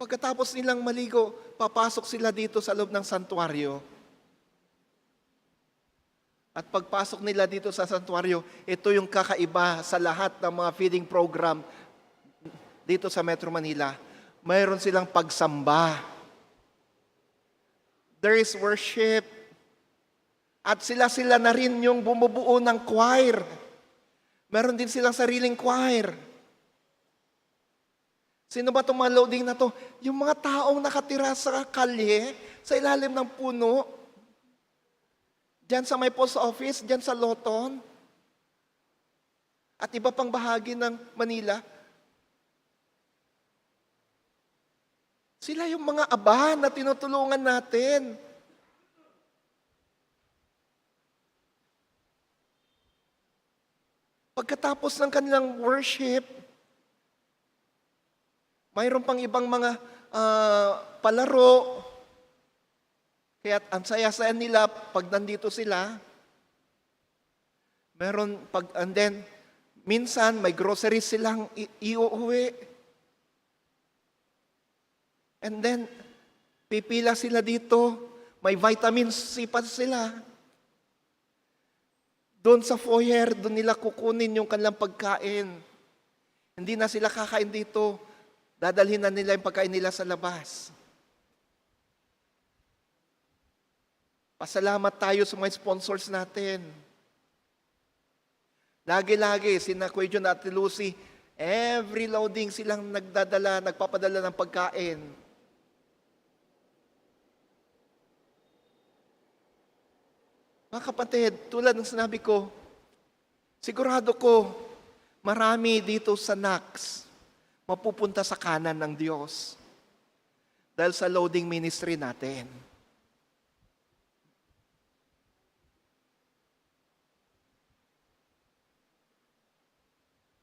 Pagkatapos nilang maligo, papasok sila dito sa loob ng santuario. At pagpasok nila dito sa santuario, ito yung kakaiba sa lahat ng mga feeding program dito sa Metro Manila. Mayroon silang pagsamba. There is worship. At sila na rin yung bumubuo ng choir. Meron din silang sariling choir. Sino ba itong mga loading na to? Yung mga taong nakatira sa kalye, sa ilalim ng puno, diyan sa may post office, diyan sa Loton, at iba pang bahagi ng Manila. Sila yung mga aba na tinutulungan natin. Pagkatapos ng kanilang worship, mayroon pang ibang mga palaro. Kaya ang saya-saya nila pag nandito sila. And then, minsan may groceries silang iuuwi. And then, pipila sila dito. May vitamin C pa sila. Doon sa foyer, doon nila kukunin yung kanilang pagkain. Hindi na sila kakain dito. Dadalhin na nila yung pagkain nila sa labas. Pasalamat tayo sa mga sponsors natin. Lagi-lagi, sina Kuya John at Lucy, every loading silang nagpapadala ng pagkain. Mga kapatid, tulad ng sinabi ko, sigurado ko, marami dito sa NACS mapupunta sa kanan ng Diyos dahil sa loading ministry natin.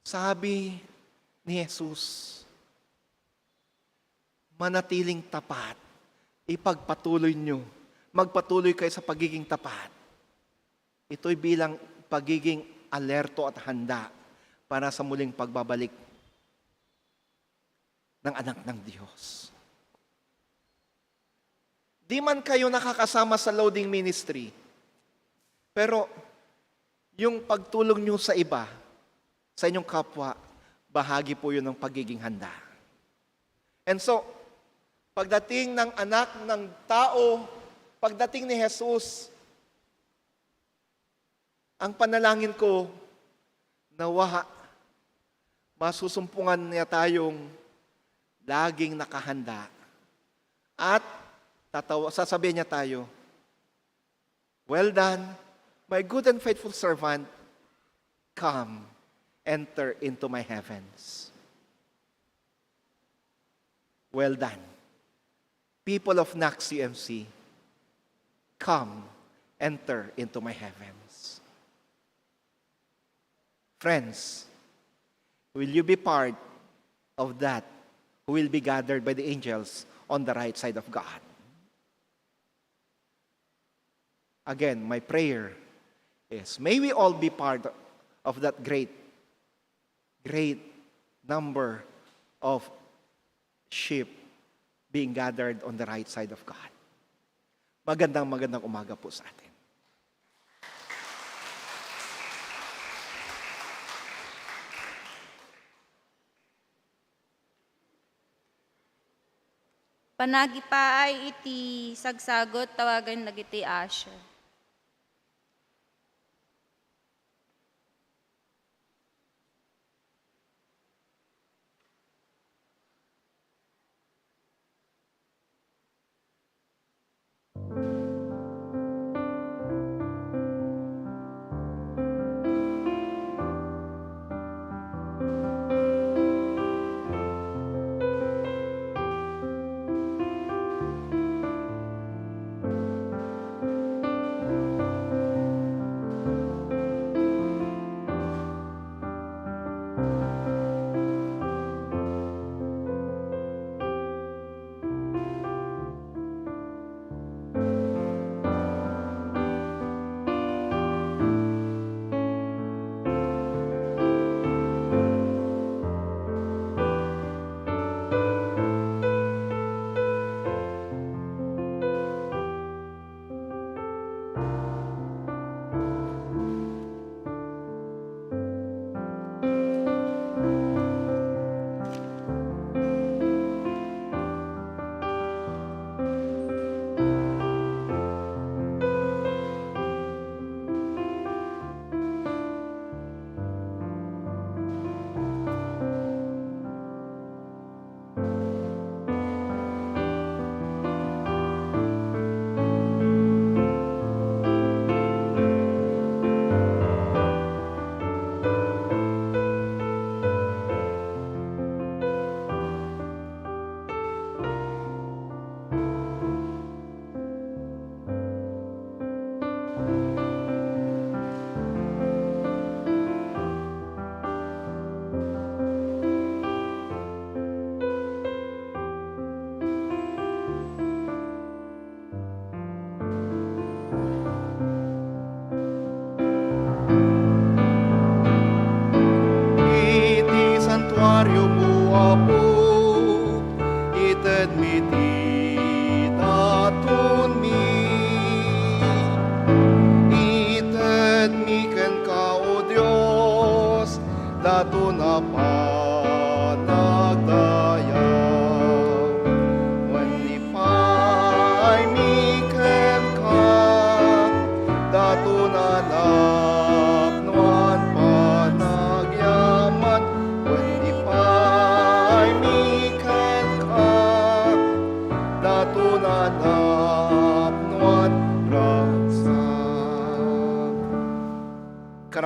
Sabi ni Jesus, manatiling tapat, ipagpatuloy nyo, magpatuloy kayo sa pagiging tapat. Ito'y bilang pagiging alerto at handa para sa muling pagbabalik ng anak ng Diyos. Di man kayo nakakasama sa loading ministry, pero yung pagtulong nyo sa iba, sa inyong kapwa, bahagi po yun ng pagiging handa. And so, pagdating ng anak ng tao, pagdating ni Jesus, ang panalangin ko, nawa, masusumpungan niya tayong laging nakahanda. At sasabihin niya tayo, well done, my good and faithful servant, come, enter into my heavens. Well done. People of NACS CMC, come, enter into my heavens. Friends, will you be part of that who will be gathered by the angels on the right side of God? Again, my prayer is, may we all be part of that great number of sheep being gathered on the right side of God. Magandang umaga po sa atin. Panagipaay iti sagsagot tawagan nagiti Asher.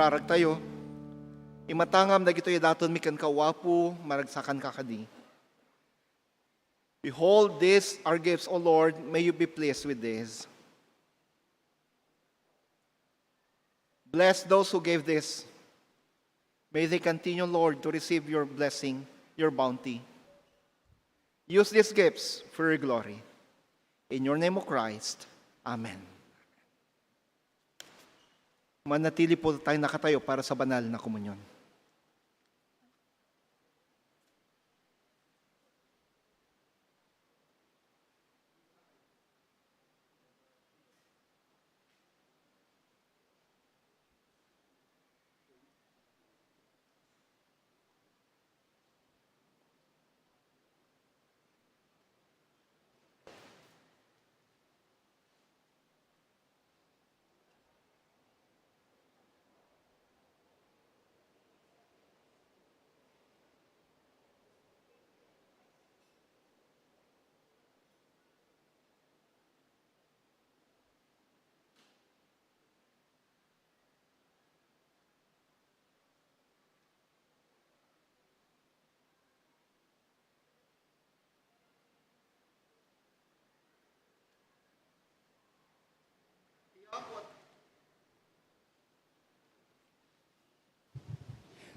rarag tayo. Imatangam na gito'y daton mikan kawapo, maragsakan kakadi. Behold, these are gifts, O Lord, may you be pleased with this. Bless those who gave this. May they continue, Lord, to receive your blessing, your bounty. Use these gifts for your glory. In your name, O Christ. Amen. Manatili po tayo nakatayo para sa banal na komunyon.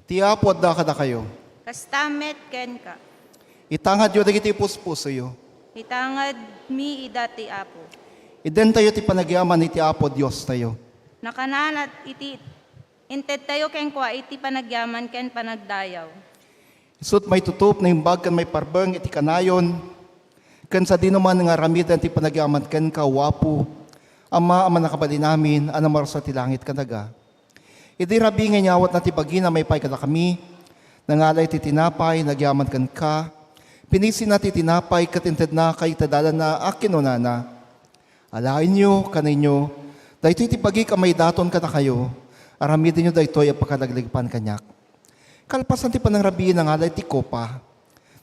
Tiapod da kada kayo. Kastamet ken ka. Itangad yo dagiti puspuso yo. Itangad mi idati apo. Iden tayo ti panagyaman iti Apo Dios tayo. Nakananat iti inted tayo ken kwa iti panagyaman ken panagdayaw. Isut may tutup na imbag kan may parbeng iti kanayon. Kan sa dinuman nga ramidan ti panagyaman ken kawapo. Ama nakabali namin, anamar sa tilangit kanaga. Iti rabi nga nyawat na ti bagina may pay kada kami. Nangalay ti tinapay, nagyaman kan ka. Pinisin na ti tinapay, katinted na kay tadalan na akinunana. Alain nyo, kaninyo, dahito iti pagi kamay daton ka na kayo. Aramidin nyo dahito ay pagkadagligpan kanyak. Kalpasan ti panang rabi nangalay ti kopa.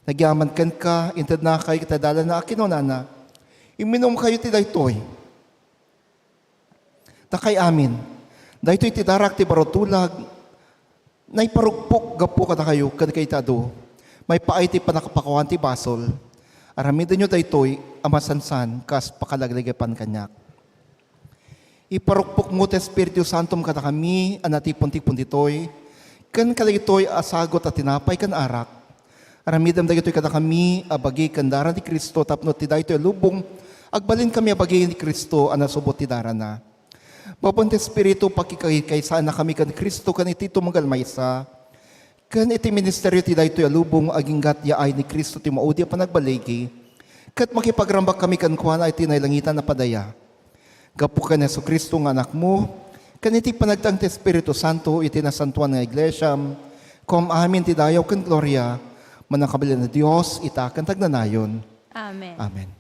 Nagyaman kan ka, inted na kay tadalan na akinunana. Iminom kayo ti dahitoy. Takay amin. Dahito iti darak ti barotulag, na iparugpok gapo kada kayo, kada kay tado. May paay ti panakapakuhan ti basol. Aramidin nyo dahitoy, amasansan, kas pakalagligapan kanyak. Iparugpok mo ti Espiritu Santum kada kami, anatipon-tipon ditoy, kan kalagitoy asagot at tinapay kan arak. Aramidam dahitoy kada kami, abagi kan daran ni Kristo, tapno ti dahitoy lubong, agbalin kami abagi ni Kristo, anasubot ti daran na. Babanti Espiritu, pakikaysaan na kami kan Kristo, kan iti tumagal maysa. Kan iti ministeryo ti daytoy alubong aging gatyaay ni Kristo ti maudi panagbaligi. Kat makipagrambak kami kan kuana iti nailangitan na padaya. Gapu kan Yesu Kristo nga anak mo, kan iti panagtang ti Espiritu Santo iti nasantuan nga iglesia, kom amin ti dayaw kan gloria, manangkabilin na Diyos, ita kan tagnanayon. Amen. Amen.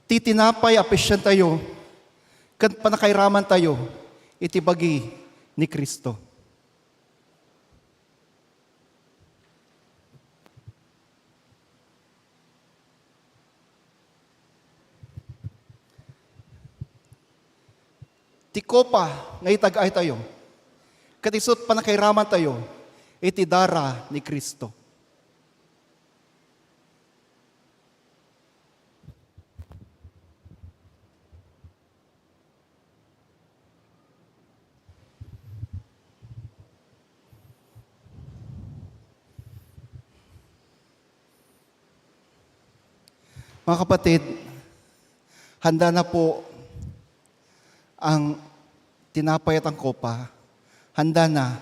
Titinapay, apesyan tayo, kan panakairaman tayo, itibagi ni Kristo. Tikopa, ngay tagay tayo, katisot panakairaman tayo, itidara ni Kristo. Mga kapatid, handa na po ang tinapay at ang kopa. Handa na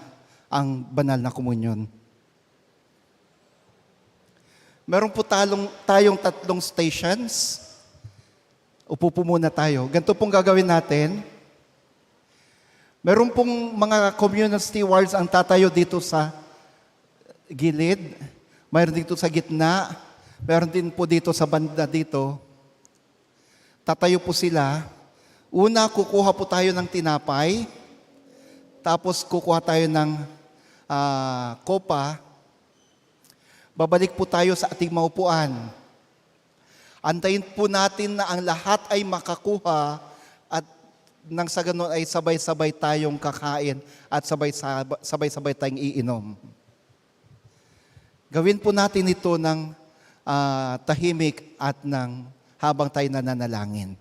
ang banal na komunyon. Meron po tayong 3 stations. Upo po muna tayo. Ganito pong gagawin natin. Meron pong mga communal stewards ang tatayo dito sa gilid. Mayroon dito sa gitna. Meron din po dito sa banda dito. Tatayo po sila. Una, kukuha po tayo ng tinapay. Tapos kukuha tayo ng kopa, babalik po tayo sa ating maupuan. Antayin po natin na ang lahat ay makakuha at nang sa ganun ay sabay-sabay tayong kakain at sabay-sabay tayong iinom. Gawin po natin ito ng tahimik at ng habang tayo nananalangin.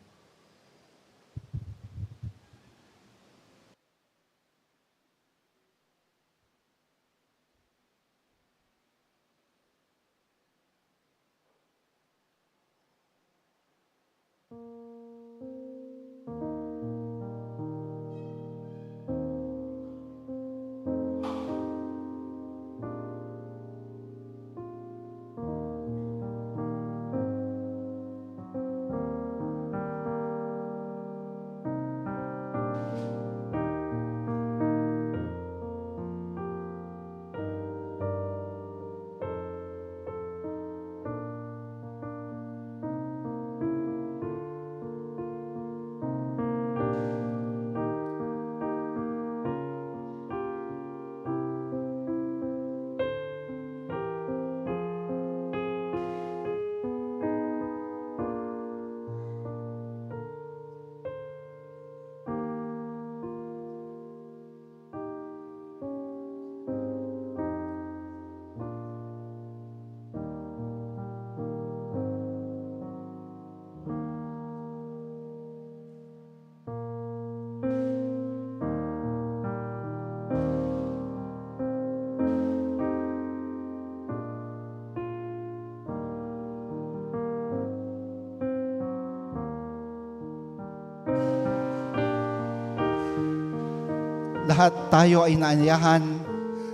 Lahat tayo ay naanyayahan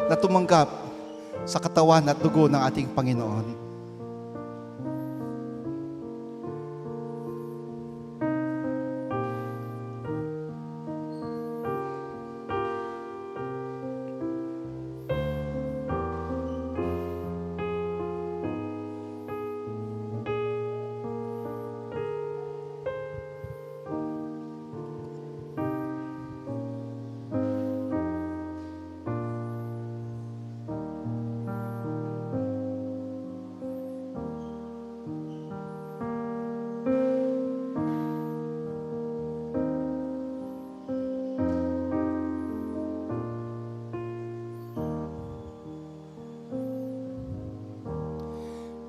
na tumanggap sa katawan at dugo ng ating Panginoon.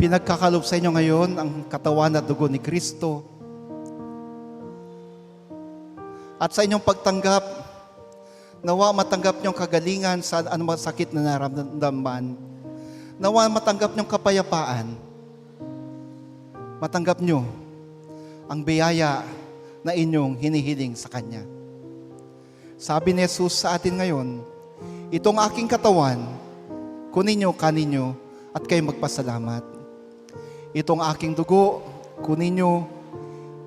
Pinagkakalob sa inyo ngayon ang katawan at dugo ni Kristo. At sa inyong pagtanggap, nawa matanggap niyong kagalingan sa anumang sakit na nararamdaman. Nawa matanggap niyong kapayapaan. Matanggap niyo ang biyaya na inyong hinihiling sa Kanya. Sabi ni Jesus sa atin ngayon, itong aking katawan, kunin niyo, kanin niyo, at kayo magpasalamat. Itong aking dugo, kunin niyo,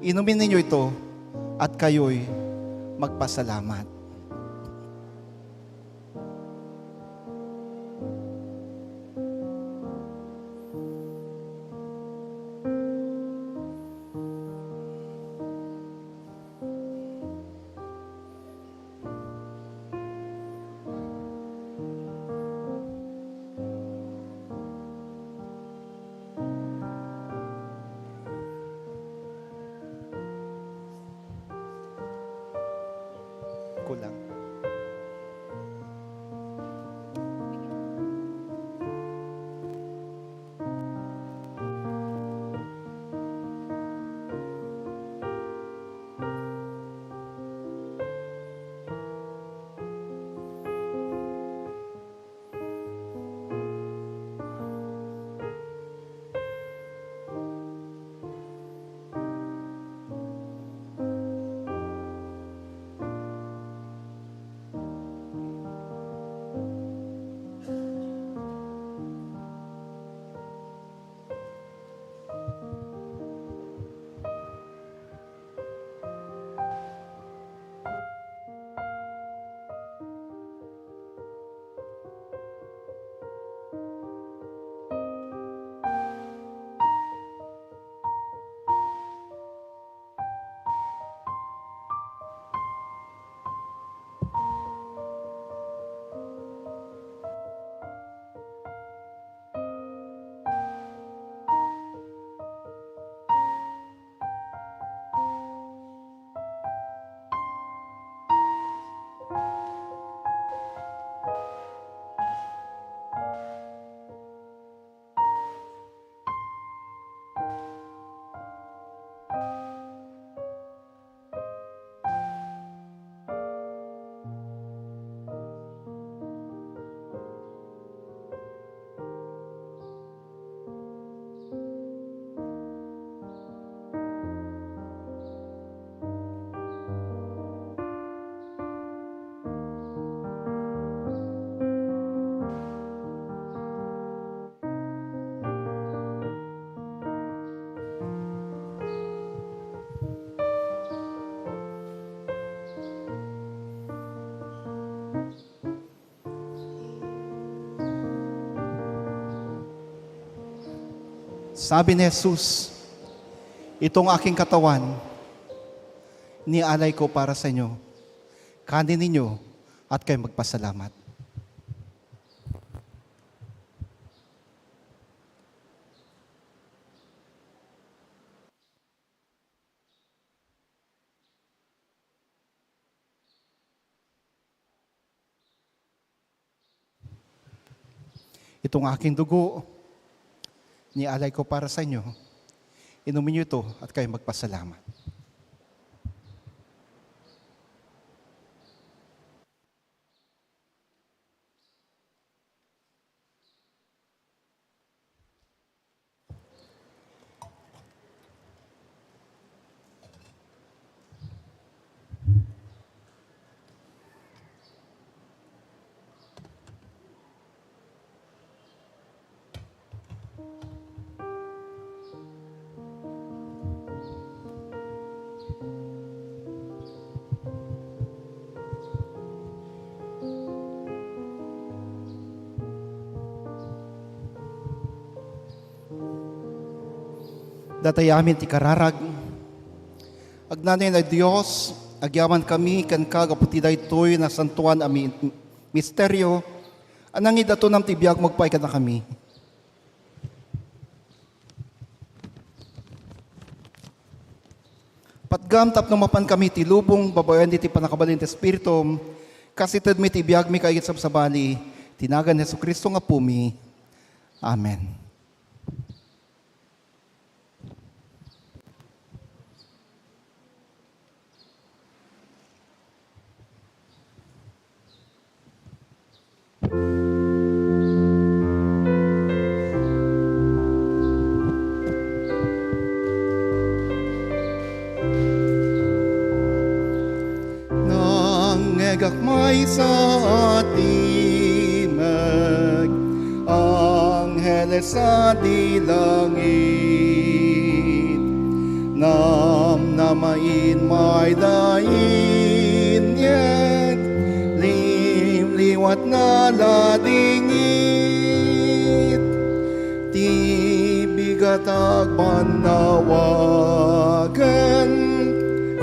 inumin ninyo ito, at kayo'y magpasalamat. Kulang. Sabi ni Jesus, itong aking katawan, nialay ko para sa inyo. Kanin ninyo at kayo magpasalamat. Itong aking dugo, nialay ko para sa inyo. Inumin niyo ito at kayo magpasalamat. Datayamin ti kararag. Agnanay na Diyos, agyaman kami kan kagaputi daytoy na santuan amin misteryo. Anangid ato nam tibiyag magpaikan na kami. Patgam tapno mapan kami ti lubong babayan ti panakabalin ti Espiritu. Kasited mi tibiyag mi kaigit sa bali. Tinagan Yesu Kristo nga pumi. Amen. Gakmay sa atimag, angheles sa dilangit, namnamain may dain yet, limliwat na ladingit, tibigat agmanawagan,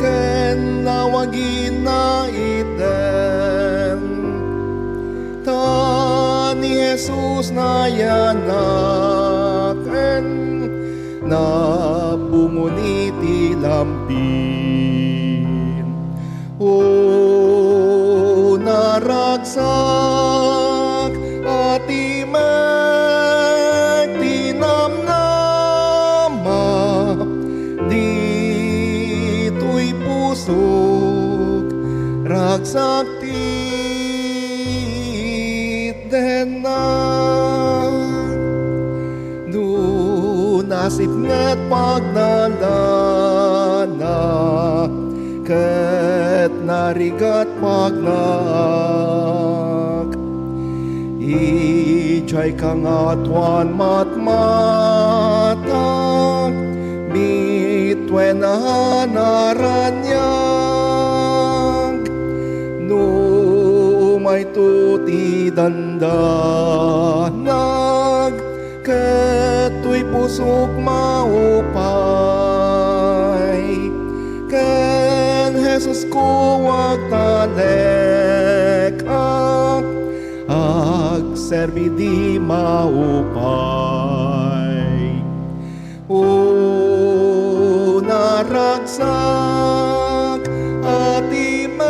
ken nawagin na iten. Ta ni Jesus na yanaken, na bumuniti lampin. O naragsak at imek tinamnama, dito'y pusok ragsak denan. Nasip nga't pagdalana, ket narigat pagnaak. Ijay kang atuan matmatag, mitwen na naranyag. Numay tuti dandanag, keto'y pusok maupay. Ken Jesus ko agtalekak, agserbi di maupay. O naragsak at imek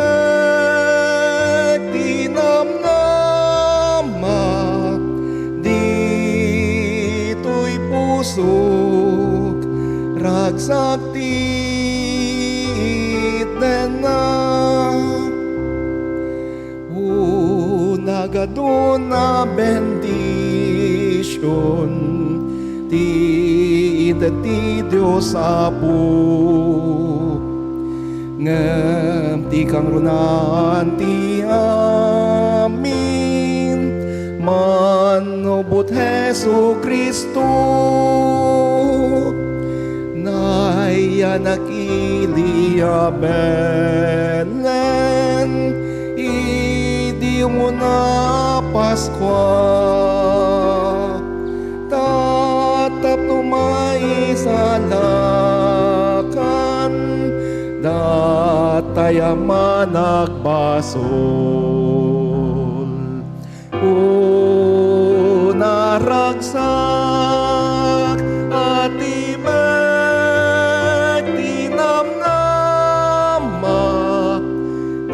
tinamnama, dito'y pusok ragsak denan. Nagadon na bendisyon ti ti Diyos Apo, ngem ti kang runan ti amin manubot Hesu Kristo, naya nakilia Belen, idi mo na Paskwa, tatap kaya managbasol. O naragsak at imag tinamnama,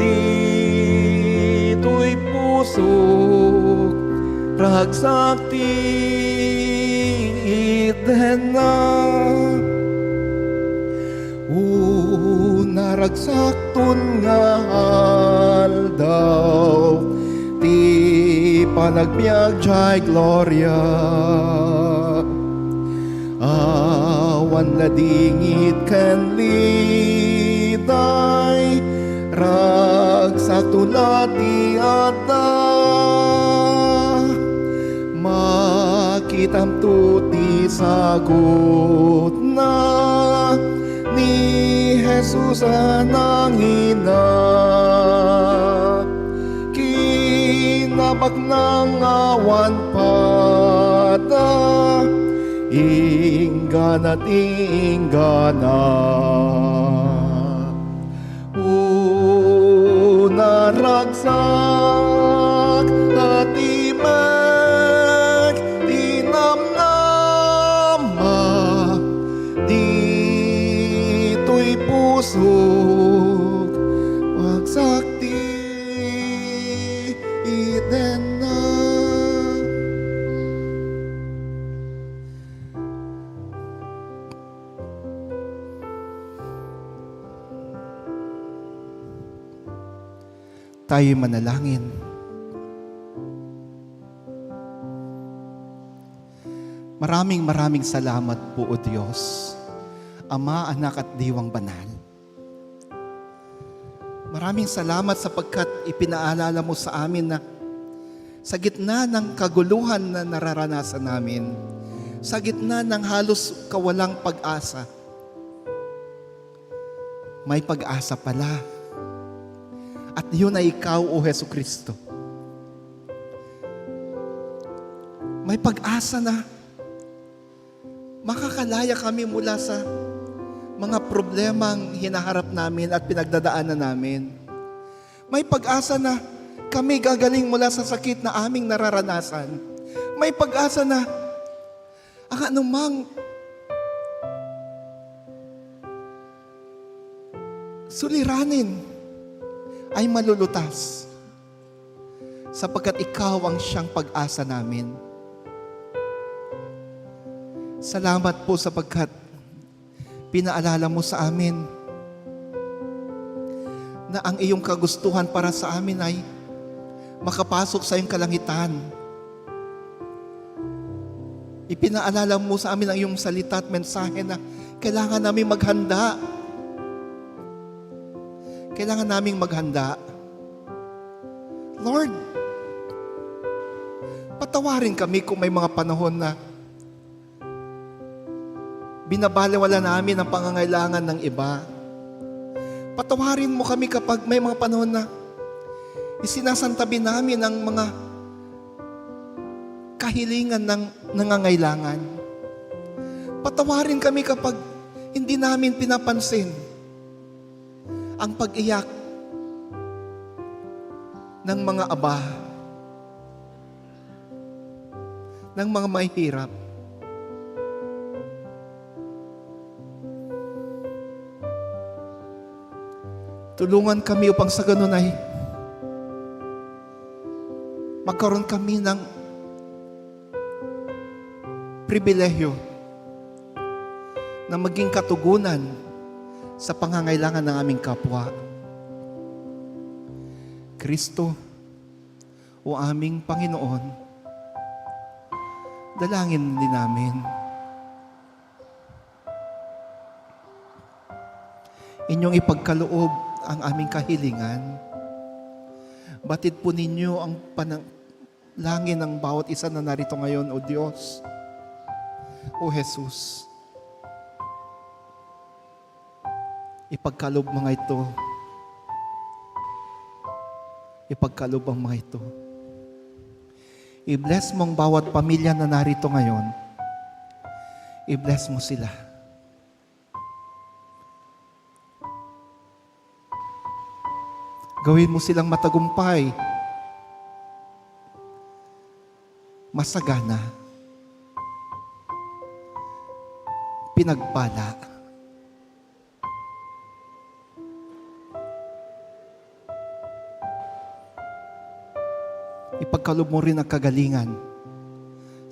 dito'y pusok ragsak ti idena. Naragsak tun nga aldaw, ti panagbiag jay gloria. Awan ladingit kan liday, ragsak tun ti adda. Makitam tu ti sagot na ni Jesus anang ina. Kinabak ng awan pada, inggana at inggana. Naragsak at imag tinamnama, dito'y pusok wagsak ti idena. Tayo manalangin. Maraming salamat po, O Diyos, Ama, Anak at Diwang Banal. Maraming salamat sapagkat ipinaalala mo sa amin na sa gitna ng kaguluhan na nararanasan namin, sa gitna ng halos kawalang pag-asa, may pag-asa pala. At yun ay ikaw, O Jesucristo. May pag-asa na makakalaya kami mula sa mga problemang hinaharap namin at pinagdadaanan namin. May pag-asa na kami gagaling mula sa sakit na aming nararanasan. May pag-asa na ang anumang suliranin ay malulutas sapagkat ikaw ang siyang pag-asa namin. Salamat po sapagkat pinaalala mo sa amin na ang iyong kagustuhan para sa amin ay makapasok sa iyong kalangitan. Ipinaalala mo sa amin ang iyong salita at mensahe na kailangan namin maghanda. Kailangan naming maghanda. Lord, patawarin kami kung may mga panahon na binabalewala namin ang pangangailangan ng iba. Patawarin mo kami kapag may mga panahon na isinasantabi namin ang mga kahilingan ng nangangailangan. Patawarin kami kapag hindi namin pinapansin ang pag-iyak ng mga aba, ng mga mahihirap. Tulungan kami upang sa ganun ay magkaroon kami ng pribilehyo na maging katugunan sa pangangailangan ng aming kapwa. Kristo, o aming Panginoon, dalangin din namin. Inyong ipagkaloob ang aming kahilingan. Batid po ninyo ang panalangin ng bawat isa na narito ngayon, O Diyos, O Jesus. Ipagkaloob mga ito. Ipagkaloob ang mga ito. I-bless mo ang bawat pamilya na narito ngayon. I-bless mo sila. Gawin mo silang matagumpay, masagana, pinagpala. Ipagkaloob mo rin ang kagalingan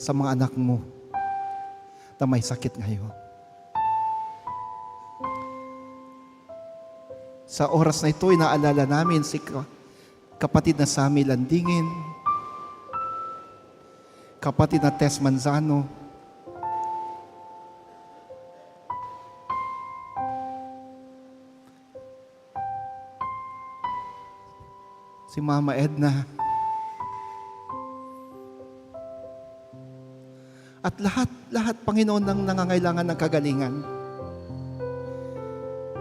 sa mga anak mo na may sakit ngayon. Sa oras na ito, inaalala namin si kapatid na Sammy Landingin, kapatid na Tess Manzano, si Mama Edna, at lahat, Panginoon, ng nangangailangan ng kagalingan.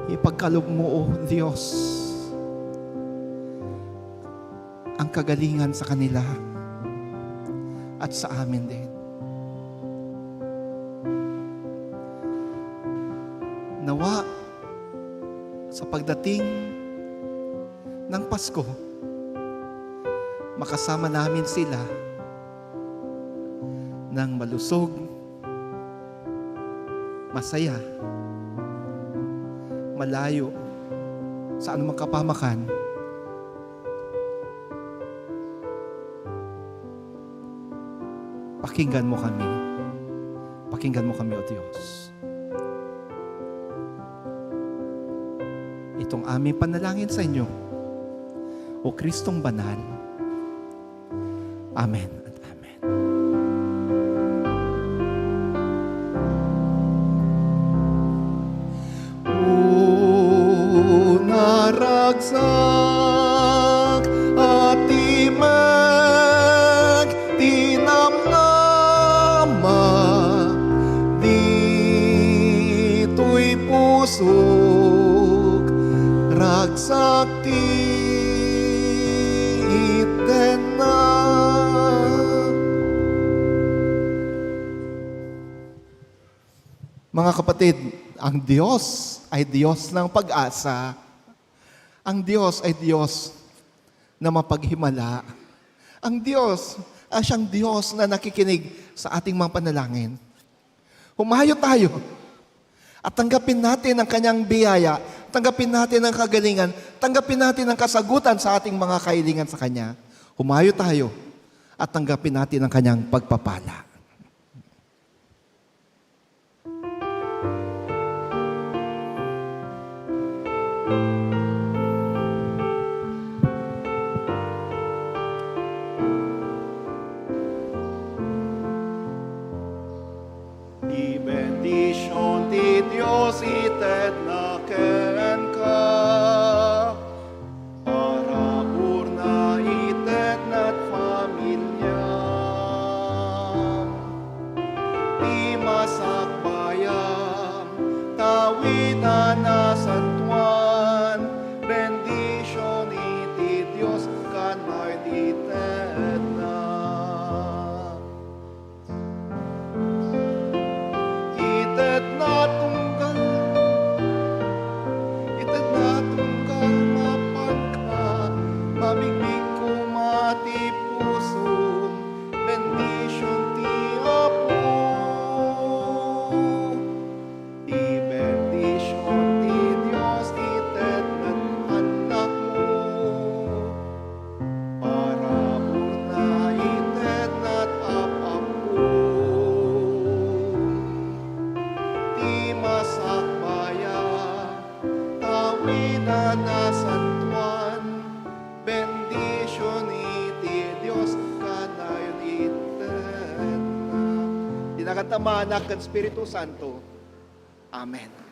Ipagkaloob mo, O Diyos, ang kagalingan sa kanila at sa amin din. Nawa, sa pagdating ng Pasko, makasama namin sila ng malusog, masaya, malayo sa anumang kapamakan. Pakinggan mo kami. Pakinggan mo kami, O Diyos. Itong aming panalangin sa inyo, O Kristong Banal. Amen at Amen. Naragsak at timag, tinamnama, dito'y pusok, ragsak titen na. Mga kapatid, ang Diyos ay Diyos ng pag-asa. Ang Diyos ay Diyos na mapaghimala. Ang Diyos ay siyang Diyos na nakikinig sa ating mga panalangin. Humayo tayo at tanggapin natin ang kanyang biyaya, tanggapin natin ang kagalingan, tanggapin natin ang kasagutan sa ating mga kahilingan sa Kanya. Humayo tayo at tanggapin natin ang kanyang pagpapala. Y bendición de Dios eterna ken ka, para urna eterna at familia. Di masakbayan, tawidan na santuan, bendición iti Dios kanay eterna. Ited na tunggal mapagka, mabiglig ko mati puso, bendition ti Apo. Di bendition ti Diyos, ited na anak mo, para urna ited na apapo. Di masakbaya, tawidan na santuan, bendition iti Diyos kanayon iten. Dinakanta Anak kan Espiritu Santo. Amen.